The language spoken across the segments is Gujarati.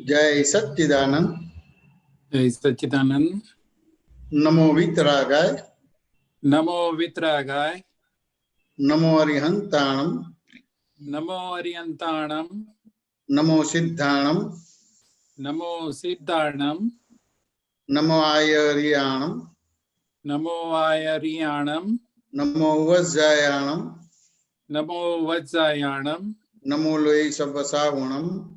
जय सच्चिदानंद। जय सच्चिदानंद। नमो वितरागाय। नमो वितरागाय। नमो अरिहंताणम। नमो अरियंताणम। नमो सिद्धाणम। नमो सिद्धाणम। नमो आयरियाणम। नमो आयरियाणम। नमो वज्जायाणम। नमो वज्जायाणम। नमो लोय सर्वसावणम।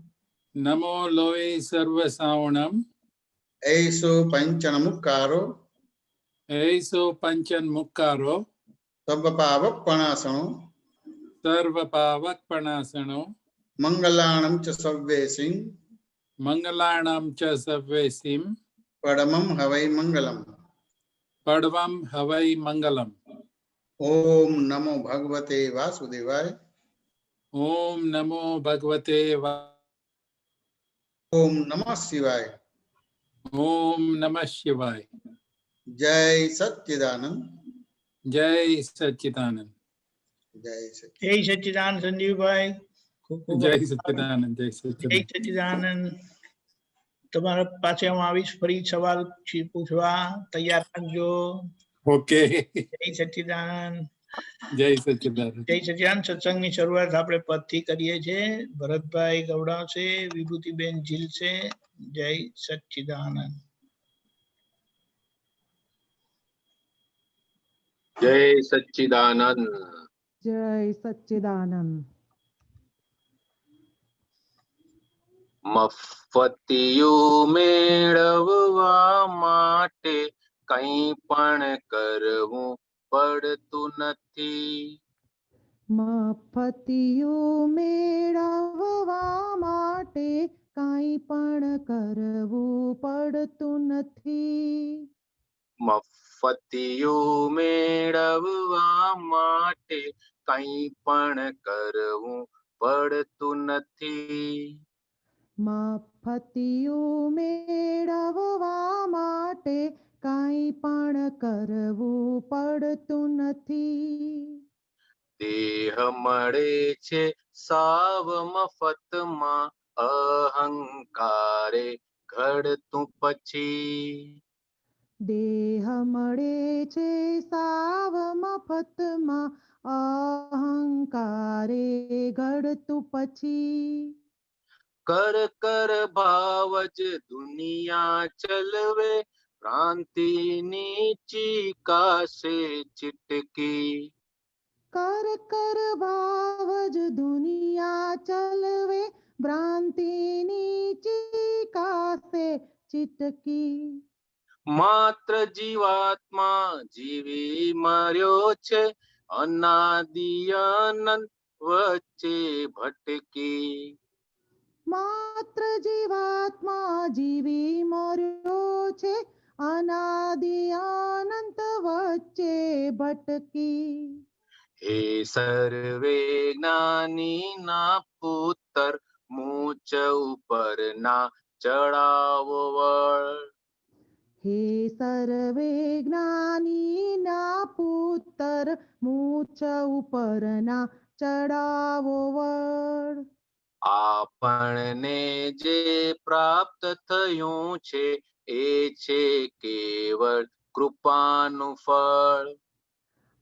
नमो लोय सर्वसावणम। ऐसो पंचनमुक्कारो। ऐसो पंचन मुक्कारो। सर्वपावपणासनो। सर्वपावकपणासनो। मंगलाणं च सव्वेसिं। मंगलाणां च सव्वेसिं। परमं हवै मंगलम्। पडवं हवै मंगलम्। ओम नमो भगवते वासुदेवाय। ओम नमो भगवते ओम नमः शिवाय। ओम नमः शिवाय। जय सच्चिदानंद। जय सच्चिदानंद। जय जय सच्चिदानंद संजीव भाई। जय सच्चिदानंद। जय सच्चिदानंद। जय सच्चिदानंद। તમારા પાસે હું આવીશ ફરી સવાલ પૂછવા, તૈયાર રાખજો. ઓકે. જય સચ્ચિદાનંદ. જય સચ્ચિદાનંદ. જય સચ્ચિદાનંદ. સત્સંગની શરૂઆત આપણે પદથી કરીએ છીએ. ભરતભાઈ ગવડાવશે, વિભૂતિબેન ઝીલશે. જય સચ્ચિદાનંદ. जय सच्चिदानंद। जय सच्चिदानंद। મફતિયું મેળવવા માટે કંઈ પણ કરવું પડતું નથી. મફતિયું મેળવવા માટે કાંઈ પણ કરવું પડતું નથી. મફતિયું મેળવવા માટે કંઈ પણ કરવું પડતું નથી. મફતિયું મેળવવા માટે કાંઈ પણ કરવું પડતું નથી. દેહ મળે છે સાવ મફતમાં, અહંકારે ઘડતું પછી. દેહ મળે છે સાવ મફતમાં, અહંકારે ઘડતું પછી. कर कर भावज दुनिया चलवे, भ्रांति नीची कासे चिटकी. कर कर भावज दुनिया चलवे, भ्रांति नीची कासे चिटकी. मात्र जीवात्मा जीवी मर्यो छे, अनादि अनंत वच्चे भटकी. मात्र जीवात्मा जीवी मर्यो छे, अनादि अनंत वच्चे भटकी. हे सर्वे ज्ञानी ना पुत्र, मूच ऊपर ना चढ़ावो वळ. हे सर्वे ज्ञानी ना पुत्र, मूछ ऊपर ना चढ़ावो वळ. આપણને જે પ્રાપ્ત થયું છે એ છે કેવળ કૃપાનું ફળ.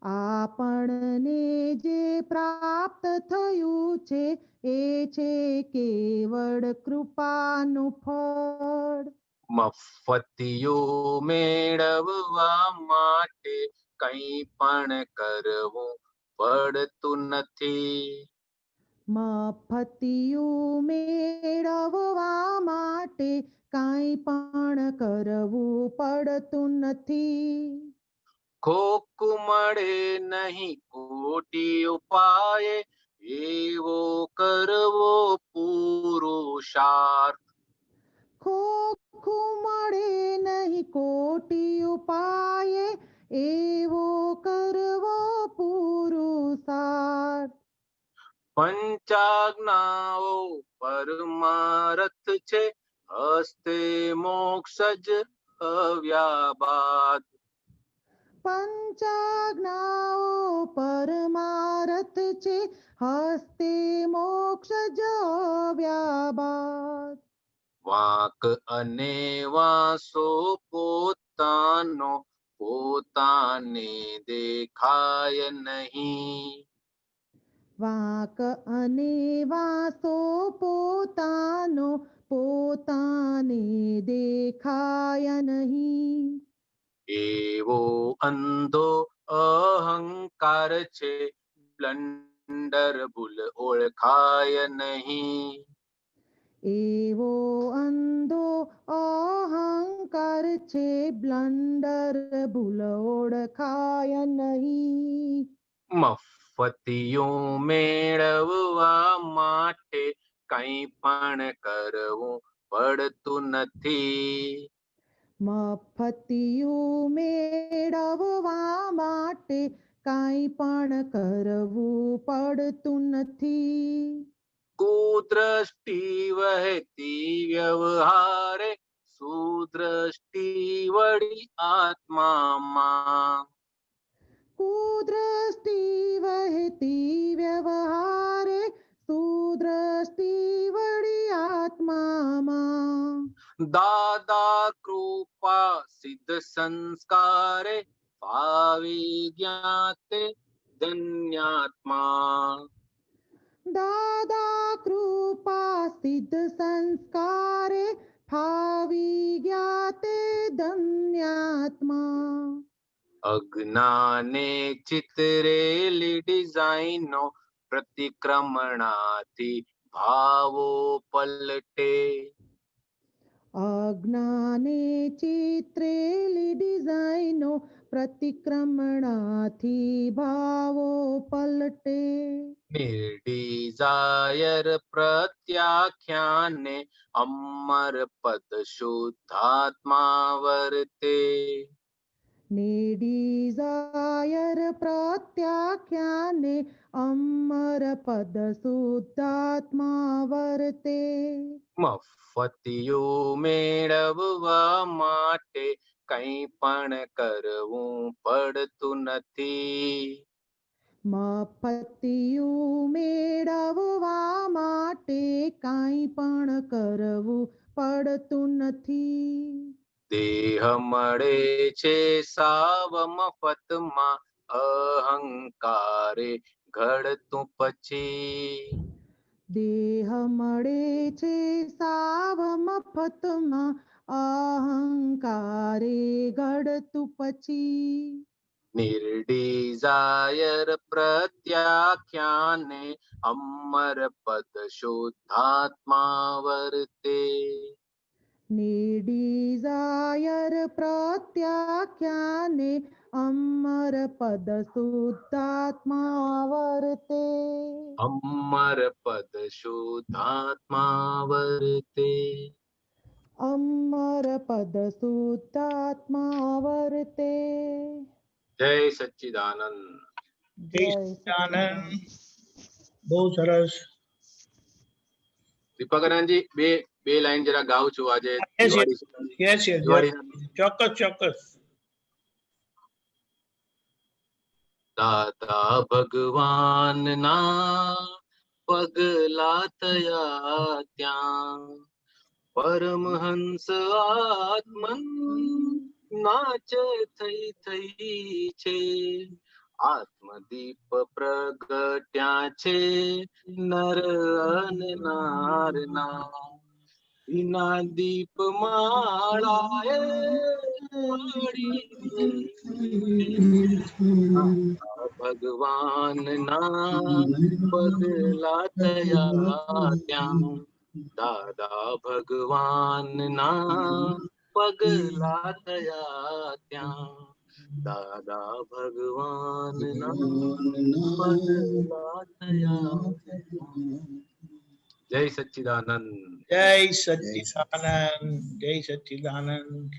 આપણને જે પ્રાપ્ત થયું છે એ છે કેવળ કૃપાનું ફળ. મફતિયું મેળવવા માટે કંઈ પણ કરવું પડતું નથી. મફતિયું મેળવવા માટે કાંઈ પણ કરવું પડતું નથી. ખોખું મળે નહીં ખોટી ઉપાયે, એવો કરવો પુરુષાર્થ. ખોખું મળે નહીં કોટી ઉપાયે, એવો કરવો પુરુષાર્થ. પંચાજ્ઞાઓ પરમારથ છે, હસ્તે મોક્ષ જ અવ્યાબાદ. પંચાજ્ઞાઓ પરમારથ છે, હસ્તે મોક્ષ જ અવ્યાબાદ. વાંક અને વાંસો પોતાનો પોતાને દેખાય નહીં. વાંક અને વાંસો પોતાનો પોતાને દેખાય નહીં. એવો અંધો અહંકાર છે, બ્લન્ડર ભૂલ ઓળખાય નહીં. એવો અંધો અહંકાર છે, બ્લન્ડર ભૂલ ઓળખાય નહીં. મફતિયું મેળવવા માટે કંઈ પણ કરવું પડતું નથી. મફતિયું મેળવવા માટે કાંઈ પણ કરવું પડતું નથી. કુદ્રષ્ટિ વહેતી વ્યવહારે સુદ્રષ્ટિ વળી આત્મામાં. કુદ્રષ્ટિ વહેતી વ્યવહારે સુદ્રષ્ટિ વળી આત્મામાં. દાદા કૃપા સિદ્ધ સંસ્કારે ભાવી જ્ઞાતે ધન્યાત્મા. દાદા કૃપા સિદ્ધ સંસ્કારે ભાવી જ્ઞાતે ધન્યાત્મા. અજ્ઞાને ચિતરેલી ડિઝાઇનો પ્રતિક્રમણાથી ભાવો પલટે. અજ્ઞાને ચિત્રેલી ડિઝાઇનો પ્રતિક્રમણાથી ભાવો પલટે. નિર્ડિઝાયર પ્રત્યાખ્યાને અમર પદ શુદ્ધાત્મા વર્તે. નિડિઝાયર પ્રત્યાખ્યાને અમર પદ શુદ્ધાત્મા વર્તે. મફતિયું મેળવવા માટે કંઈ પણ કરવું પડતું નથી. મફતિયું મેળવવા માટે કાંઈ પણ કરવું પડતું નથી. દેહ મળે છે સાવ મફતમાં અહંકારે ઘડતું પછી. દેહ મળે છે સાવ મફતમાં અહંકારે ઘડતું પછી. નિર્ડિઝાયર પ્રત્યાખ્યાને અમર પદ શુદ્ધાત્મા વર્તે. નિડિઝાયર પ્રત્યાખ્યાને અમર પદ શુદ્ધાત્મા વર્તે. અમર પદ શુદ્ધાત્મા વર્તે. અમર પદ શુદ્ધાત્મા વર્તે. જય સચ્ચિદાનંદ. જય સચ્ચિદાનંદ. બહુ સરસ. દીપકરાનજી બે લાઈન જરા ગાઉં છું આજે. Yes, દિવાળી- યસ યસ દિવાળીના ચોક્કસ ચોક્કસ. દાદા ભગવાનના પગલા થયા ત્યાં પરમહંસ આત્મન નાચે થઈ છે. આત્મદીપ પ્રગટ્યા છે નર અને નારના. વિના દીપ માળાએ ભગવાનના પગલા થયા ત્યાં. દાદા ભગવાનના પગલા થયા ત્યાં. દાદા ભગવાનના પગલા થયા. જય સચ્ચિદાનંદ. જય સચ્ચિદાનંદ. જય સચ્ચિદાનંદ.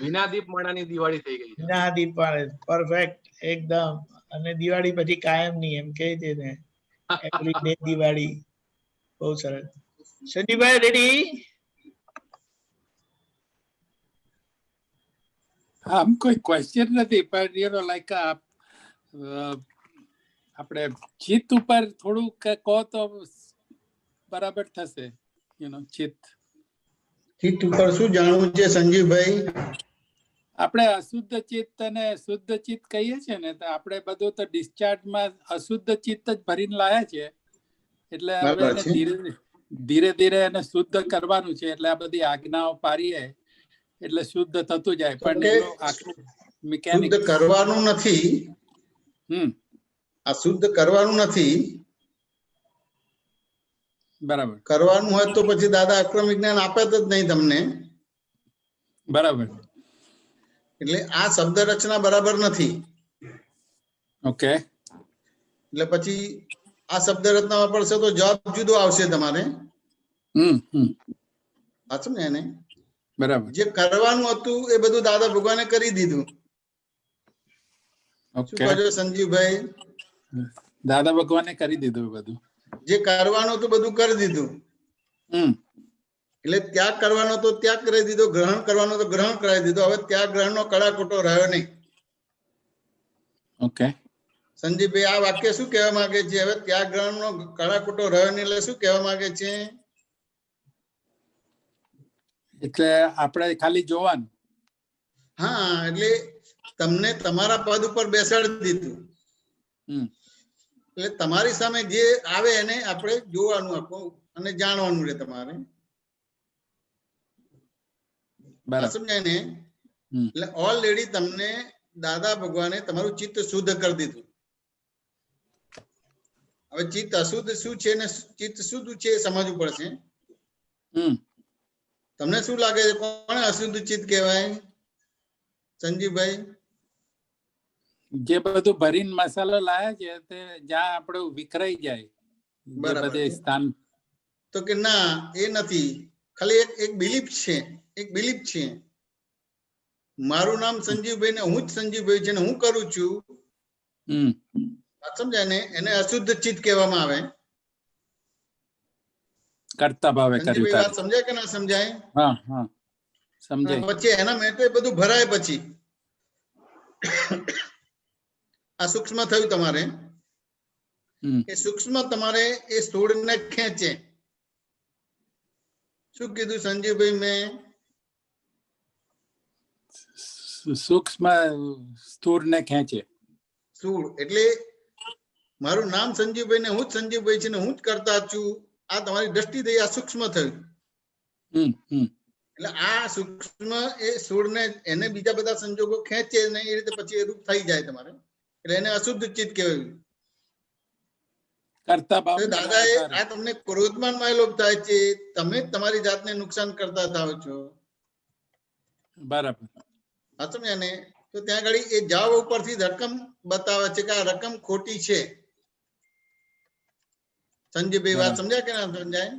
વિનાદીપ માળાની દિવાળી થઈ ગઈ છે. ના દીપાળે પરફેક્ટ એકદમ. અને દિવાળી પછી કાયમ નહીં એમ કહે છે ને, એવરી ડે દિવાળી. બહુ સરસ. સંજીભાઈ રેડી? આમ કોઈ ક્વેશ્ચન નથી, પણ યુ નો લાઈક આપણે ચિત્ત ઉપર થોડું કહો તો બરાબર થશે, ચિત્ત. ચિત્ત ઉપર શું જાણવું છે સંજીવભાઈ? આપણે અશુદ્ધ ચિત્ત અને શુદ્ધ ચિત્ત કહીએ છીએ ને, તો આપણે બધું તો ડિસ્ચાર્જમાં અશુદ્ધ ચિત્ત જ ભરીને લાયા છે. એટલે હવે બરાબર એને છે. ધીરે ધીરે એને શુદ્ધ કરવાનું છે. એટલે આ બધી આજ્ઞાઓ પાડીએ એટલે શુદ્ધ થતું જાય. પણ કે એનું આખું મિકેનિક. શુદ્ધ કરવાનું નથી, આ શુદ્ધ કરવાનું નથી. બરાબર કરવાનું હોય તો પછી દાદા અક્રમ વિજ્ઞાન આપે જ નહીં તમને. બરાબર. એટલે આ શબ્દ રચના બરાબર નથી. ઓકે. એટલે પછી આ શબ્દ રચનામાં પડશે તો જવાબ જુદો આવશે તમારે. સાચું ને? એને બરાબર. જે કરવાનું હતું એ બધું દાદા ભગવાને કરી દીધું. શું ઓકે. કહો સંજીવભાઈ? દાદા ભગવાને કરી દીધું બધું. જે કરવાનું હતું બધું કરી દીધું. એટલે ત્યાગ કરવાનો તો ત્યાગ કરી દીધો, ગ્રહણ કરવાનો તો ગ્રહણ કરાવી દીધો. હવે ત્યાગ ગ્રહણ નો કડાકોટો રહ્યો નહીં. ઓકે. સંજીવભાઈ આ વાક્ય શું કહેવા માંગે છે? હવે ત્યાગ ગ્રહણ નો કડાકોટો રહ્યો નહીં એટલે શું કહેવા માંગે છે? એટલે આપણે ખાલી જોવાનું. હા, એટલે તમને તમારા પદ ઉપર બેસાડી દીધું. એટલે તમારી સામે જે આવે એને આપણે જોવાનું આખું અને જાણવાનું રહે તમારે. સમજાય ને? એટલે ઓલરેડી તમને દાદા ભગવાને તમારું ચિત્ત શુદ્ધ કરી દીધું. હવે ચિત્ત અશુદ્ધ શું છે ને ચિત્ત શુદ્ધ છે એ સમજવું પડશે. તમને શું લાગે છે કોને અશુદ્ધ ચિત્ત કહેવાય સંજીવભાઈ? જે બધું ભરીને મસાલો લાયા છે તે જ્યાં આપણું વિખરાઈ જાય બધે સ્થાન. તો કે ના એ નથી, ખાલી એક બિલીફ છે. એક બિલીફ છે મારું નામ સંજીવભાઈ ને હું જ સંજીવભાઈ છે ને હું કરું છું. સમજાય ને? એને અશુદ્ધ ચિત્ત કહેવામાં આવે. કરતા ભાવે કર્યું. વાત સમજાય કે ના સમજાય? હા હા સમજાય. પછી એના માટે બધું ભરાય. પછી આ સૂક્ષ્મ થયું તમારે. એ સૂક્ષ્મ તમારે એ સ્થૂળને ખેંચે. શું કીધું સંજીવભાઈ મેં? સૂક્ષ્મ સ્થૂળને ખેંચે. સ્થૂળ એટલે મારું નામ સંજીવભાઈ ને હું જ સંજીવભાઈ છે ને હું જ કરતા છું. આ તમારી દ્રષ્ટિ થઈ, આ સૂક્ષ્મ થયું. એટલે આ સૂક્ષ્મ એ સ્થૂળને એને બીજા બધા સંજોગો ખેંચે ને એ રીતે પછી એ રૂપ થઈ જાય તમારે. એટલે એને અશુદ્ધ ચિત્ત કહેવાય. કરતા ભાવ. દાદા એ આ તમને ક્રોધમાન માં લોભ થાય છે, તમે તમારી જાતને નુકસાન કરતા થાવ છો. બરાબર. સાચું ને? તો ત્યાં આગળ એ જવાબ ઉપરથી રકમ બતાવે છે કે આ રકમ ખોટી છે. સંજીવભાઈ વાત સમજાય કે ના સમજાય?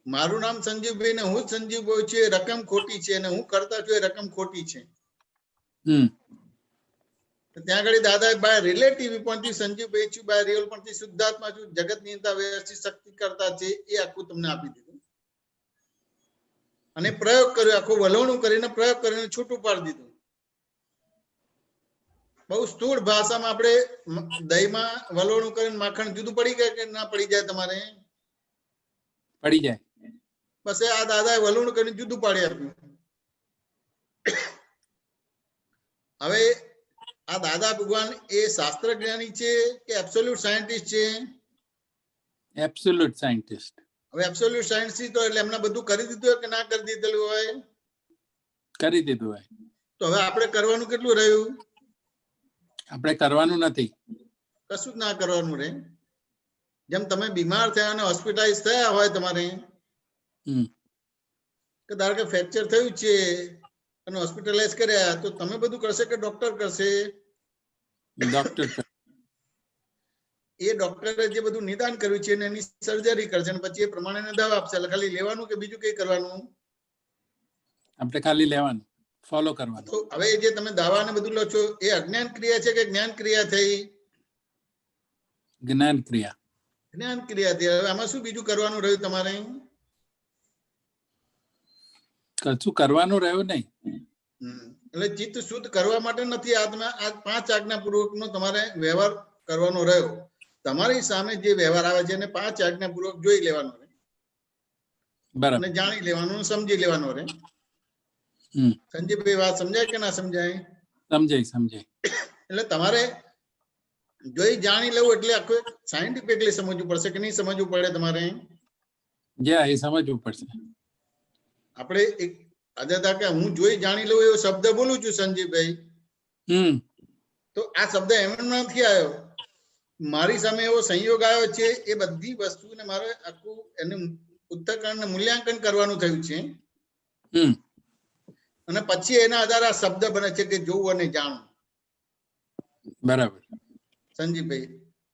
મારું નામ સંજીવભાઈ ને હું જ સંજીવભાઈ છું, એ રકમ ખોટી છે અને હું કરતા છું એ રકમ ખોટી છે. ત્યાં આગળ દાદા બાય રિલેટિવ પોઈન્ટથી સંજીવભાઈ છું, બાય રિયલ પોઈન્ટથી શુદ્ધાત્મા છું, જગત નિયંતા વ્યવસ્થિત શક્તિ કરતા છે, એ આખું તમને આપી દીધું. અને પ્રયોગ કર્યો, આખું વલણું કરીને પ્રયોગ કરીને છૂટું પાડી દીધું. બહુ સ્થૂળ ભાષામાં આપણે દહીંમાં વલોણું કરીને માખણ જુદું પડી ગયા કે ના પડી જાય? તમારે પડી જાય. બસ આ દાદાએ વલણું કરીને જુદું પાડી આપ્યું. હવે આ દાદા ભગવાન એ શાસ્ત્ર જ્ઞાની છે કે એબ્સોલ્યુટ સાયન્ટિસ્ટ છે? Absolute scientist. હવે એબ્સોલ્યુટ સાયન્ટિસ્ટ તો એટલે એમને બધું કરી દીધું હોય કે ના કરી દીધેલું હોય? કરી દીધું હોય. તો હવે આપણે કરવાનું કેટલું રહ્યું? આપણે કરવાનું નથી, કશું જ ના કરવાનું રે. જેમ તમે બીમાર થયા અને હોસ્પિટલાઇઝ થયા હોય તમારે, કે ધારો કે ફ્રેક્ચર થયું છે અને હોસ્પિટલાઇઝ કર્યા, તો તમે બધું કરશે કે ડોક્ટર કરશે? ડોક્ટર. એ ડોક્ટરે જે બધું નિદાન કર્યું છે એની સર્જરી કરશે અને પછી એ પ્રમાણે દવા આપશે. એટલે ખાલી લેવાનું કે બીજું કઈ કરવાનું? આપણે ખાલી લેવાનું, ફોલો કરવાનું. તો હવે જે તમે દવા ને બધું લો છો એ અજ્ઞાન ક્રિયા છે કે જ્ઞાન ક્રિયા થઈ? જ્ઞાન ક્રિયા. જ્ઞાન ક્રિયા થઈ. હવે આમાં શું બીજું કરવાનું રહ્યું તમારે? કશું કરવાનું રહ્યું નહીં. એટલે ચિત્ત શુદ્ધ કરવા માટે નથી. આ 5 આજ્ઞા પૂર્વક નો તમારે વ્યવહાર કરવાનો રહ્યો. તમારી સામે જે વ્યવહાર આવે છે એને 5 આજ્ઞાપૂર્વક જોઈ લેવાનો રહે બરાબર. અને જાણી લેવાનું અને સમજી લેવાનો રહે. હમ. સંજીવભાઈ વાત સમજાય કે ના સમજાય? સમજાય. એટલે તમારે જોઈ જાણી લેવું એટલે આખું સાયન્ટિફિકલી સમજવું પડશે કે નહીં સમજવું પડે તમારે? એ સમજવું પડશે. આપણે એક આદા કે હું જોઈ જાણી લઉં એવો શબ્દ બોલું છું સંજીવભાઈ, તો આ શબ્દ એમ નથી આવ્યો, મારી સામે એવો સંયોગ આવ્યો છે. એ બધી વસ્તુને મારે આખું એનું ઉત્તરકરણ મૂલ્યાંકન કરવાનું થયું છે અને પછી એના આધારે આ શબ્દ બને છે કે જોવું અને જાણવું. બરાબર સંજીવભાઈ,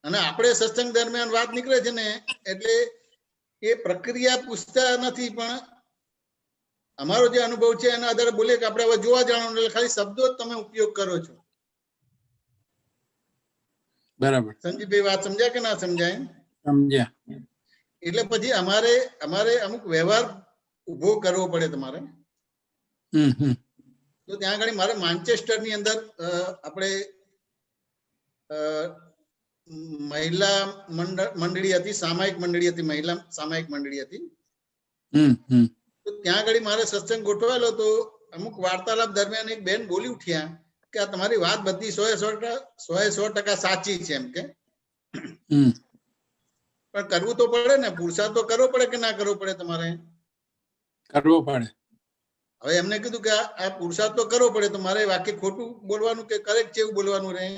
અને આપણે સત્સંગ દરમિયાન વાત નીકળે છે ને એટલે એ પ્રક્રિયા પૂછતા નથી, પણ અમારો જે અનુભવ છે એના આધારે બોલીએ કે આપણે હવે જોવા જાણવાનું, એટલે ખાલી શબ્દો જ તમે ઉપયોગ કરો છો. બરાબર. સંજીવભાઈ વાત સમજ્યા કે ના સમજાય? સમજ્યા. એટલે પછી અમારે અમુક વ્યવહાર ઉભો કરવો પડે તમારે. તો ત્યાં આગળ મારે માન્ચેસ્ટર ની અંદર આપણે મહિલા મંડળી હતી, સામાયિક મંડળી હતી, મહિલા સામાયિક મંડળી હતી. તો ત્યાં આગળ મારે સત્સંગ ગોઠવાયેલો, તો અમુક વાર્તાલાપ દરમિયાન એક બેન બોલી ઉઠ્યા કે આ તમારી વાત બધી 100% સાચી છે એમ કે, પણ કરવું તો પડે ને, પુરુષાર્થ તો કરવો પડે કે ના કરવો પડે? તમારે કરવો પડે. હવે એમને કીધું કે આ પુરુષાર્થ તો કરવો પડે, તો મારે વાક્ય ખોટું બોલવાનું કે કરેક્ટ છે એવું બોલવાનું રહે?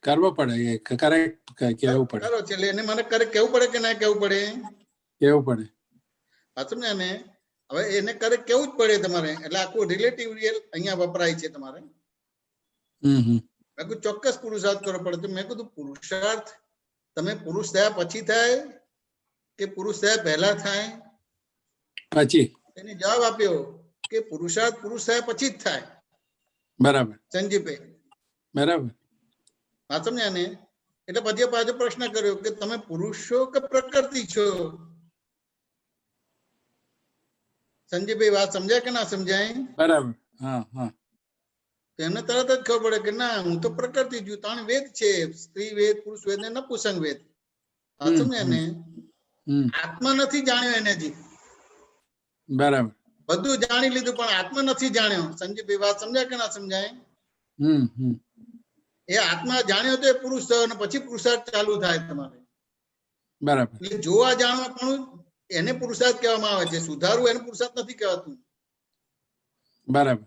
કરવો પડે, કરેક્ટ કહેવું પડે. કરો છે એટલે એને મને કરેક્ટ કહેવું પડે કે ના કહેવું પડે? કહેવું પડે. સમજ્યા ને? હવે એને કરેક્ટ કેવું જ પડે તમારે. એટલે આખું રિલેટિવ રિયલ અહીંયા વપરાય છે તમારે. મેં કીધું ચોક્કસ પુરુષાર્થ કરવો પડે. તો મેં કીધું પુરુષાર્થ તમે પુરુષ થયા પછી થાય કે પુરુષ થયા પહેલા થાય? પછી. એને જવાબ આપ્યો કે પુરુષાર્થ પુરુષ થયા પછી જ થાય. બરાબર સંજીવભાઈ, બરાબર. હા સમજ્યા ને? એટલે પછી પાછો પ્રશ્ન કર્યો કે તમે પુરુષ છો કે પ્રકૃતિ છો? સંજીવભાઈ વાત સમજાય કે ના સમજાય? બરાબર. હા હા. એમને તરત જ ખબર પડે કે ના હું તો પ્રકૃતિ છું. 3 વેદ છે, સ્ત્રી વેદ, પુરુષ વેદ ને નપુંસક વેદ. હા સમજ્યા ને? આત્મા નથી જાણ્યો એને હજી. બરાબર. બધું જાણી લીધું પણ આત્મા નથી જાણ્યો. સંજીવભાઈ વાત સમજાય કે ના સમજાય? એ આત્મા જાણ્યો તો એ પુરુષ થયો અને પછી પુરુષાર્થ ચાલુ થાય તમારે. બરાબર. એટલે જોવા જાણવા પણ એને પુરુષાર્થ કહેવામાં આવે છે. સુધારવું એને પુરુષાર્થ નથી કહેવાતું. બરાબર.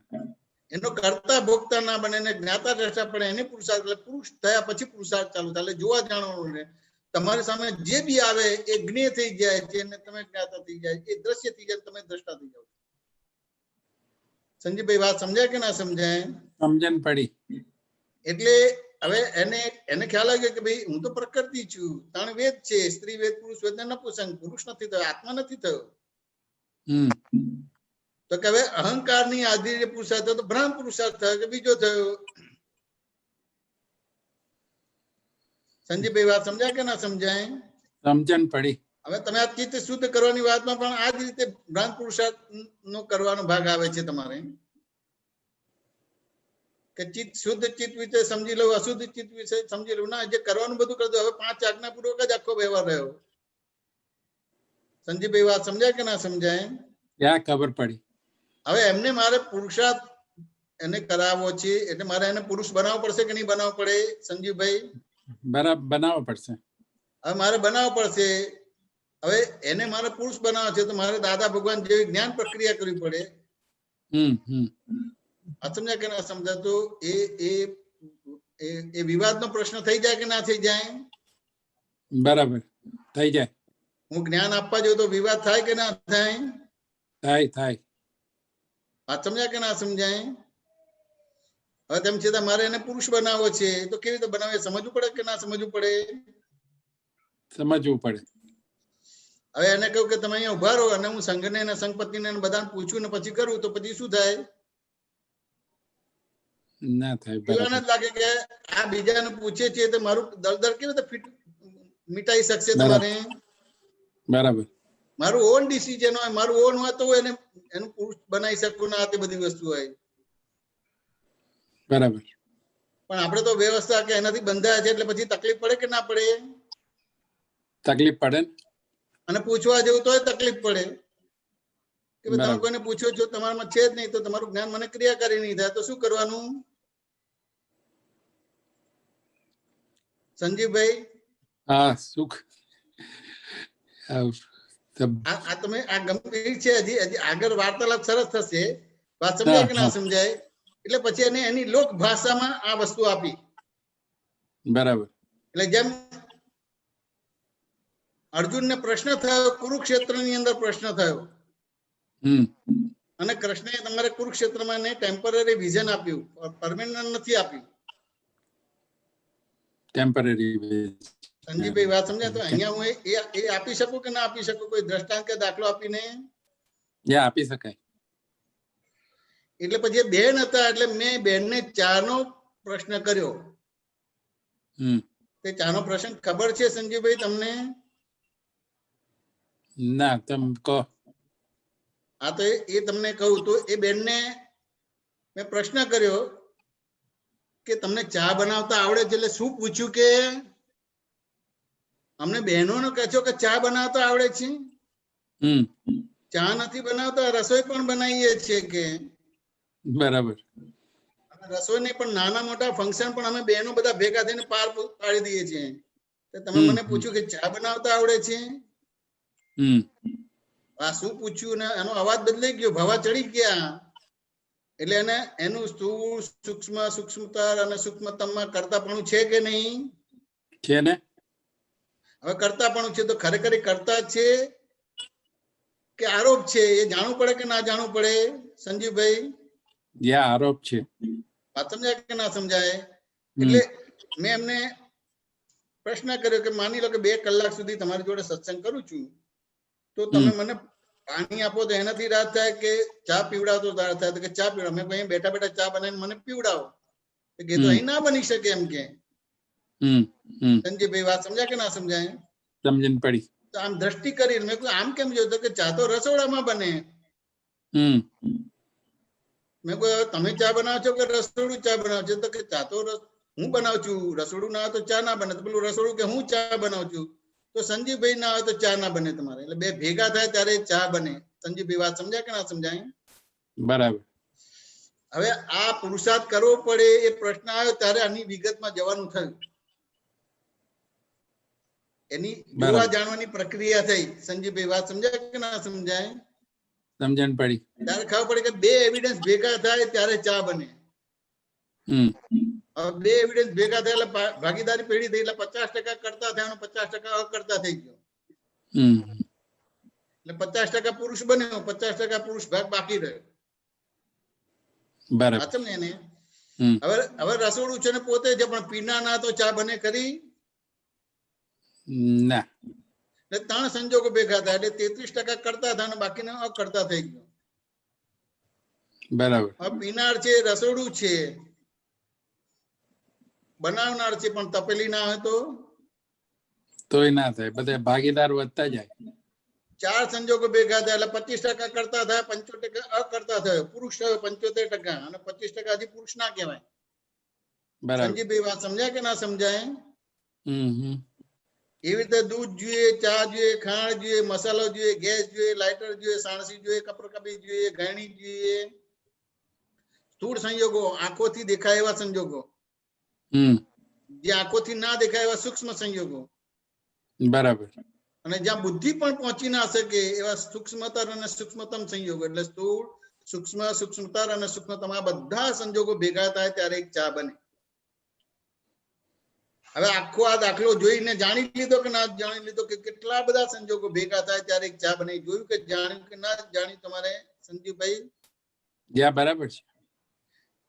એનો કરતા ભોગતા ના બને ને જ્ઞાતા દ્રષ્ટા પડે એને પુરુષાર્થ. એટલે પુરુષ થયા પછી પુરુષાર્થ ચાલુ થાય. એટલે જોવા જાણવાનું રહે. તમારી સામે જે બી આવે એ જ્ઞેય થઈ જાય છે અને તમે જ્ઞાતા થઈ જાય, એ દ્રશ્ય થઈ જાય, તમે દ્રષ્ટા થઈ જાવ. સંજીવભાઈ વાત સમજાય કે ના સમજાય? સમજણ પડી. એટલે હવે એને ખ્યાલ આવ્યો કે ભાઈ હું તો પ્રકૃતિ છું. 3 વેદ છે, સ્ત્રી વેદ, પુરુષ વેદ ને નપુંસક. પુરુષ નથી થયો, આત્મા નથી થયો. તો કે હવે અહંકાર ની આધીને પુરુષાર્થ થયો તો ભ્રામ પુરુષાર્થ થયો કે બીજો થયો? સંજીવભાઈ વાત સમજાય કે ના સમજાય? સમજણ પડી. હવે તમે આ ચિત્ત શુદ્ધ કરવાની વાતમાં પણ આ જ રીતે ભ્રામ પુરુષાર્થ નો કરવાનો ભાગ આવે છે તમારે. કે ચિત્ત શુદ્ધ ચિત્ત વિશે સમજી લઉં, અશુદ્ધ ચિત્ત વિશે સમજી લઉં. ના, જે કરવાનું બધું કરતો. હવે 5 આજ્ઞાપૂર્વક જ આખો વ્યવહાર રહ્યો. સંજીવભાઈ વાત સમજાય કે ના સમજાય? ત્યાં ખબર પડી. હવે એમને મારે પુરુષાર્થ એને કરાવવો છે, એટલે મારે એને પુરુષ બનાવવો પડશે કે નહીં બનાવવો પડે? સંજીવભાઈ બરાબર બનાવવો પડશે. હવે મારે બનાવવો પડશે. હવે એને મારે પુરુષ બનાવવો છે તો મારે દાદા ભગવાન જેવી જ્ઞાન પ્રક્રિયા કરવી પડે. સમજ્યા કે ના સમજા? તો એ વિવાદનો પ્રશ્ન થઈ જાય કે ના થઈ જાય? બરાબર થઈ જાય. હું જ્ઞાન આપવા જાઉં તો વિવાદ થાય કે ના થાય? થાય. વાત સમજ્યા કે ના સમજાય? હવે તેમ છતાં મારે એને પુરુષ બનાવવો છે તો કેવી રીતે બનાવે? સમજવું પડે કે ના સમજવું પડે? સમજવું પડે. હવે એને કહ્યું કે તમે અહીંયા ઉભા રહો અને હું સંઘને અને સંઘપત્નીને બધાને પૂછું ને પછી કરું, તો પછી શું થાય? ના થાય. પેલાને જ લાગે કે આ બીજાને પૂછે છે તો મારું દળદળ કેવી રીતે મિટાઈ શકશે તમારે? બરાબર. મારું ઓન ડિસિઝન હોય, મારું ઓન હોય તો એનું પુરુષ બનાવી શકું ના, તે બધી વસ્તુ હોય. બરાબર. પણ આપણે તો વ્યવસ્થા કે એનાથી બંધાયા છે એટલે પછી તકલીફ પડે કે ના પડે? તકલીફ પડે ને. અને પૂછવા જેવું તોય તકલીફ પડે કે તમે કોઈને પૂછો છો, તમારામાં છે જ નહીં, તો તમારું જ્ઞાન મને ક્રિયાકારી નહીં થાય, તો શું કરવાનું? સંજીવભાઈ, હા, સુખ આ તમે આ ગંભીર છે. હજી આગળ વાર્તાલાપ સરસ થશે. વાત સમજાય કે ના સમજાય? એટલે પછી એને એની લોક ભાષામાં આ વસ્તુ આપી. બરાબર. એટલે જેમ અર્જુનને પ્રશ્ન થયો, કુરુક્ષેત્રની અંદર પ્રશ્ન થયો, અને કૃષ્ણએ તમારે કુરુક્ષેત્રમાં ટેમ્પરરી વિઝન આપ્યું, પરમેનન્ટ નથી આપ્યું. ટેમ્પરરી. સંજીવભાઈ વાત સમજાય? તો અહીંયા હું એ આપી શકું કે ના આપી શકું? કોઈ દ્રષ્ટાંત કે દાખલો આપીને આપી શકાય. એટલે પછી બેન હતા, એટલે મેં બેનને ચાનો પ્રશ્ન કર્યો. તે ચાનો પ્રશ્ન ખબર છે સંજીવભાઈ તમને? ના, તમે કહો. હા, તો એ તમને કહું તો એ બેનને મેં પ્રશ્ન કર્યો કે તમને ચા બનાવતા આવડે છે? એટલે શું પૂછ્યું કે અમને બહેનોને કહો છો કે ચા બનાવતા આવડે છે? ચા નથી બનાવતા, રસોઈ પણ બનાવીએ છીએ કે. બરાબર. રસોઈ નહીં પણ નાના મોટા ફંક્શન પણ અમે બહેનો બધા ભેગા થઈને પાર પાડી દઈએ છીએ. તમે મને પૂછ્યું કે ચા બનાવતા આવડે છે? આ શું પૂછ્યું ને એનો અવાજ બદલાઈ ગયો, ભવા ચડી ગયા. એટલે એને એનું સ્થૂળ, સૂક્ષ્મ, સૂક્ષ્મતર અને સૂક્ષ્મતમમાં કરતાપણું છે કે નહીં? છે ને. હવે કરતાપણું છે તો ખરેખર કરતા છે કે આરોપ છે? એ જાણવું પડે કે ના જાણવું પડે સંજીવભાઈ? આરોપ છે. વાત સમજાય કે ના સમજાય? એટલે મેં એમને પ્રશ્ન કર્યો કે માની લો કે 2 કલાક સુધી તમારી જોડે સત્સંગ કરું છું, તો તમે મને પાણી આપો તો એનાથી રાત થાય કે ચા પીવડાવો તો રાત થાય? તો કે ચા પીવડાવો. મેં અહીં બેઠા બેઠા ચા બનાવીને મને પીવડાવો. કે તો અહીં ના બની શકે એમ કે. સંજીવભાઈ વાત સમજાય કે ના સમજાય? સમજણ પડી. તો આમ દ્રષ્ટિ કરી, મેં કહ્યું આમ કેમ જોયું? તો કે ચા તો રસોડામાં બને. મેં કહ્યું તમે ચા બનાવો છો કે રસોડું ચા બનાવો છો? તો કે ચા તો હું બનાવું છું, રસોડું ના હોય તો ચા ના બને. તો પેલું રસોડું કે હું ચા બનાવું છું, તો સંજીવભાઈ ના હોય તો ચા ના બને તમારે. એટલે 2 ભેગા થાય ત્યારે ચા બને. સંજીવભાઈ વાત સમજાય કે ના સમજાય? બરાબર. હવે આ પુરુષાર્થ કરવો પડે એ પ્રશ્ન આવ્યો ત્યારે આની વિગતમાં જવાનું થયું. એની જોવા જાણવાની પ્રક્રિયા થઈ. સંજીવભાઈ વાત સમજાય કે ના સમજાય? સમજણ પડી. ત્યારે ખબર પડી કે 2 એવિડન્સ ભેગા થાય ત્યારે ચા બને. 2 એવિડન્સ ભેગા થાય એટલે ભાગીદારી પેઢી થઈ, એટલે 50% કરતા થયા, 50% અકર્તા થઈ ગયો. એટલે 50% પુરુષ બન્યો, 50% પુરુષ ભાગ બાકી રહ્યો. બરાબર. ને હવે રસોડું છે ને પોતે છે, પણ પીના ના તો ચા બને ખરી? ના. એટલે 3 સંજોગો ભેગા થાય એટલે 33% કરતા થાય અને બાકીના અકર્તા થઈ ગયો. બરાબર. હવે પીનાર છે, રસોડું છે, બનાવનાર છે, પણ તપેલી ના હોય તોય ના થાય. બધા ભાગીદાર વધતા જાય. 4 સંજોગો ભેગા થાય એટલે 25% કરતા થાય, 75% અકર્તા થયો. પુરુષ થયો 75% અને 25% હજી પુરુષ ના કહેવાય. સંજીવભાઈ વાત સમજાય કે ના સમજાય? એવી રીતે દૂધ જોઈએ, ચા જોઈએ, ખાંડ જોઈએ, મસાલો જોઈએ, ગેસ જોઈએ, લાઇટર જોઈએ, સાણસી જોઈએ, કપરકપી જોઈએ, ગળણી જોઈએ. સ્થૂળ સંયોગો, આંખોથી દેખાય એવા સંજોગો, જે આંખોથી ના દેખાય એવા સૂક્ષ્મ સંયોગો. બરાબર. અને જ્યાં બુદ્ધિ પણ પહોંચી ના શકે એવા સૂક્ષ્મતર અને સૂક્ષ્મતમ સંયોગો. એટલે સ્થૂળ, સૂક્ષ્મ, સૂક્ષ્મતર અને સૂક્ષ્મતમ આ બધા સંજોગો ભેગા થાય ત્યારે એક ચા બને. હવે આખો આ દાખલો જોઈને જાણી લીધો કે ના જાણી લીધો કે કેટલા બધા સંજોગો ભેગા થાય ત્યારે એક ચા બને? જોયું કે જાણ્યું કે ના જાણ્યું તમારે સંજીવભાઈ? બરાબર છે.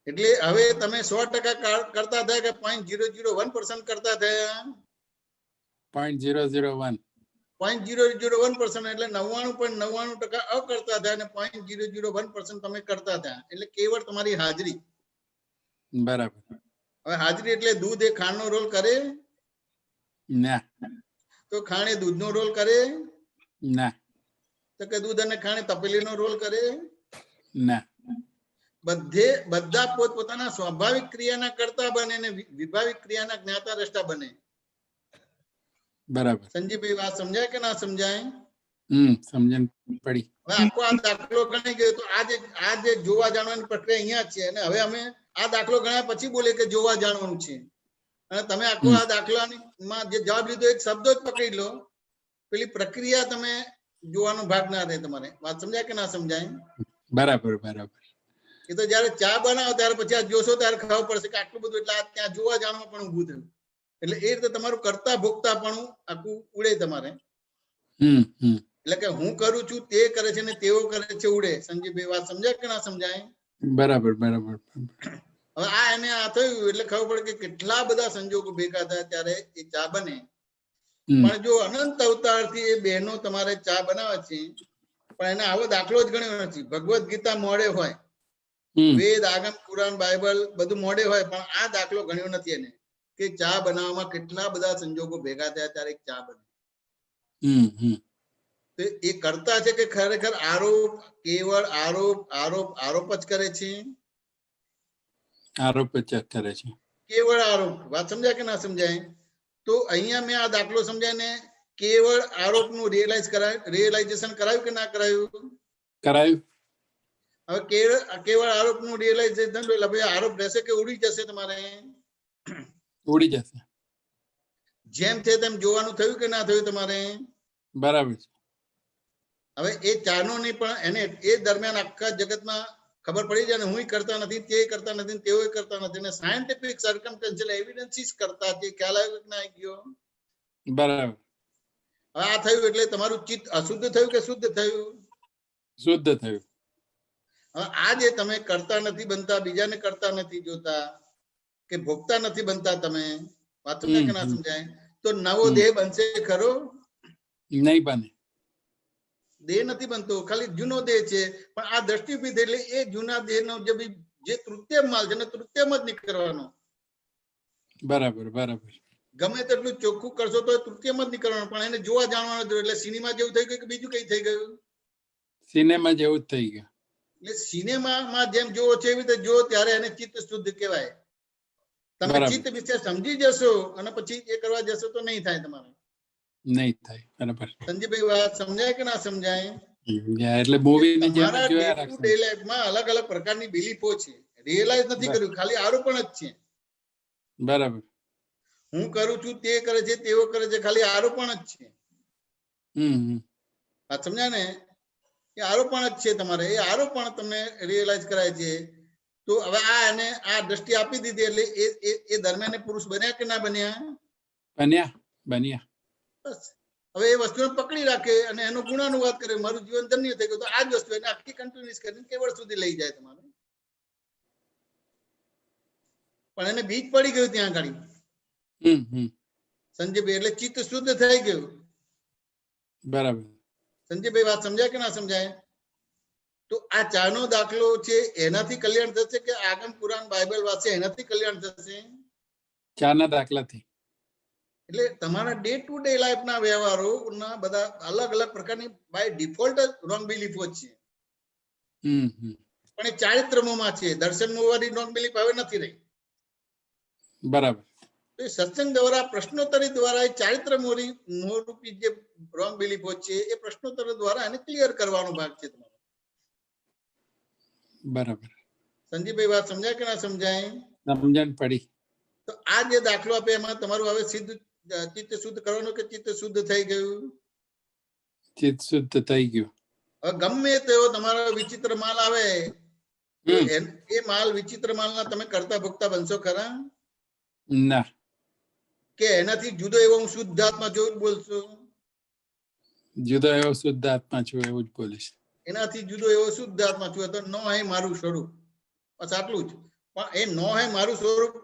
એટલે હવે તમે 100% કરતા થયા કે 0.001% કરતા થયા? 0.001. 0.001% એટલે 99.99% અકર્તા થયા અને 0.001% તમે કરતા થયા. એટલે કેવળ તમારી હાજરી. બરાબર. હવે હાજરી એટલે દૂધ એ ખાંડનો રોલ કરે? ના. તો ખાંડ એ દૂધનો રોલ કરે? ના. તો કે દૂધ અને ખાંડ તપેલીનો રોલ કરે? ના. બધા પોતપોતાના સ્વાભાવિક ક્રિયાના કરતા બને ને વિભાવિક ક્રિયાના જ્ઞાતા દ્રષ્ટા બને. બરાબર. સંજીવભાઈ વાત સમજાય કે ના સમજાય? સમજણ પડી. હવે આખો આ દાખલો ગણી ગયો તો આ જે જોવા જાણવાની પ્રક્રિયા અહીંયા છે, અને હવે અમે આ દાખલો ગણ્યા પછી બોલીએ કે જોવા જાણવાનું છે, અને તમે આખો આ દાખલામાં જે જવાબ લીધો એક શબ્દો જ પકડી લો, પેલી પ્રક્રિયા તમે જોવાનો ભાગ ના રહે તમારે. વાત સમજાય કે ના સમજાય? બરાબર બરાબર. એ તો જયારે ચા બનાવો ત્યારે પછી આ જોશો ત્યારે ખબર પડશે કે આટલું બધું, એટલે આ ત્યાં જોવા જાણવા પણ ઊભું થયું. એટલે એ રીતે તમારું કરતા ભોગતા પણ આખું ઉડે તમારે. એટલે કે હું કરું છું તે કરે છે ને તેઓ કરે છે ઉડે. સંજીવભાઈ વાત સમજાય કે ના સમજાય? બરાબર બરાબર. હવે આ એને આ થયું એટલે ખબર પડે કે કેટલા બધા સંજોગો ભેગા થાય ત્યારે એ ચા બને. પણ જો અનંત અવતારથી એ બહેનો તમારે ચા બનાવે છે, પણ એને આવો દાખલો જ ગણ્યો નથી. ભગવદ ગીતા મોડે હોય, વેદ આગમ પુરાણ બાઇબલ બધું મોડે હોય, પણ આ દાખલો ગણ્યો નથી એને કે ચા બનાવવામાં કેટલા બધા સંજોગો ભેગા થયા ત્યારે ચા બને. તો એ કરતા છે કે ખરેખર આરોપ, કેવળ આરોપ આરોપ આરોપ જ કરે છે? આરોપ જ કરે છે. કેવળ આરોપ. વાત સમજાય કે ના સમજાય? તો અહીંયા મેં આ દાખલો સમજાય ને કેવળ આરોપ નું રિયલાઇઝેશન કરાયું કે ના કરાયું? કરાયું. હવે કેવળ આરોપ નું રિયલાઇઝેશન એટલે ભાઈ આરોપ રહેશે કે ઉડી જશે? તમારે ઉડી જશે. જેમ છે તેમ જોવાનું થયું કે ના થયું તમારે? બરાબર છે. હવે એ ચાનો નહીં, પણ એને એ દરમિયાન આખા જગતમાં ખબર પડી જાય ને હું કરતા નથી, તે કરતા નથી, તેઓ કરતા નથી, ને સાયન્ટિફિક સર્કમસ્ટન્શિયલ એવિડન્સીસ કરતા છે. ખ્યાલ આવ્યો કે ના આવી ગયો? બરાબર. હવે આ થયું એટલે તમારું ચિત્ત અશુદ્ધ થયું કે શુદ્ધ થયું? શુદ્ધ થયું. હવે આ જે તમે કરતા નથી બનતા, બીજાને કરતા નથી જોતા કે ભોગતા નથી બનતા, તમે વાત સમજાય કે ના સમજાય? તો નવો દેહ બનશે ખરો? નહીં બને. દેહ નથી બનતો, ખાલી જૂનો દેહ છે. પણ આ દ્રષ્ટિ ઉભી થઈ એટલે એ જૂના દેહનો જે તૃતીય માલ છે ને તૃતીયમ જ નીકળવાનો. બરાબર બરાબર. ગમે તેટલું ચોખ્ખું કરશો તો તૃતીયમ જ નીકળવાનું, પણ એને જોવા જાણવાનું. એટલે સિનેમા જેવું થઈ ગયું કે બીજું કઈ થઈ ગયું? સિનેમા જેવું જ થઈ ગયું. એટલે સિનેમામાં જેમ જોવો છે એવી રીતે જો, ત્યારે એને ચિત્ત શુદ્ધ કહેવાય. તમે ચિત્ત વિશે સમજી જશો અને પછી એ કરવા જશો તો નહીં થાય તમારે. નહીં થાય. બરાબર. સંજીવભાઈ વાત સમજાય કે ના સમજાય? એટલે મૂવી ની જેમ તમારા જોયા ડે ટુ ડે લાઈફમાં અલગ અલગ પ્રકારની બિલીફો છે, રિયલાઇઝ નથી કર્યું, ખાલી આરોપણ જ છે. બરાબર. હું કરું છું તે કરે છે, તેઓ કરે છે, ખાલી આરોપણ જ છે. વાત સમજાય ને? એ આરોપણ જ છે તમારે. એ આરોપણ તમને રિયલાઇઝ કરાય છે. તો હવે આ એને આ દ્રષ્ટિ આપી દીધી એટલે એ દરમિયાન પુરુષ બન્યા કે ના બન્યા? બન્યા બન્યા. બસ હવે એ વસ્તુને પકડી રાખે અને એનો ગુણાનુવાદ કરે, મારું જીવન ધન્ય થઈ ગયું. તો આ જ વસ્તુ એને આખી કન્ટિન્યુઅસ કરીને કેવળ સુધી લઈ જાય તમારે. પણ એને બીજ પડી ગયું ત્યાં આગળ. સંજયભાઈ એટલે ચિત્ત શુદ્ધ થઈ ગયું. બરાબર. સંજયભાઈ વાત સમજાય કે ના સમજાય? તો આ ચાનો દાખલો છે એનાથી કલ્યાણ થશે કે આગમ પુરાણ બાઇબલ વાંચે એનાથી કલ્યાણ થશે? ચાના દાખલાથી. એટલે તમારા ડે ટુ ડે લાઈફના વ્યવહારો ના બધા અલગ અલગ પ્રકારની બાય ડિફોલ્ટ રોંગ બિલીફો છે. પણ એ ચારિત્રમોમાં છે. દર્શન વાળી રોંગ બિલીફ હવે નથી રહી. બરાબર. સત્સંગ દ્વારા પ્રશ્નોત્તરી દ્વારા એ ચારિત્ર મોરૂપી જે રોંગ બિલીફો છે એ પ્રશ્નોત્તર દ્વારા એને ક્લિયર કરવાનો ભાગ છે તમારો. બરાબર. સંજીવભાઈ વાત સમજાય કે ના સમજાય? સમજણ પડી. તો આ જે દાખલો આપે એમાં તમારું હવે સીધું ચિત્ત શુદ્ધ કરવાનું કે ચિત્ત શુદ્ધ થઈ ગયું? ચિત્ત શુદ્ધ થઈ ગયું. હવે ગમે તેવો તમારો વિચિત્ર માલ આવે, એ માલ વિચિત્ર માલના તમે કરતા ભોગતા બનશો ખરા? ના. કે એનાથી જુદો એવો હું શુદ્ધ આત્મા જોઉં બોલશો? જુદો એવો શુદ્ધ આત્મા છું એવું જ બોલીશ. એનાથી જુદો એવો શુદ્ધ આત્મા છું તો નો હે મારું સ્વરૂપ. બસ આટલું જ. પણ એ નો હે મારું સ્વરૂપ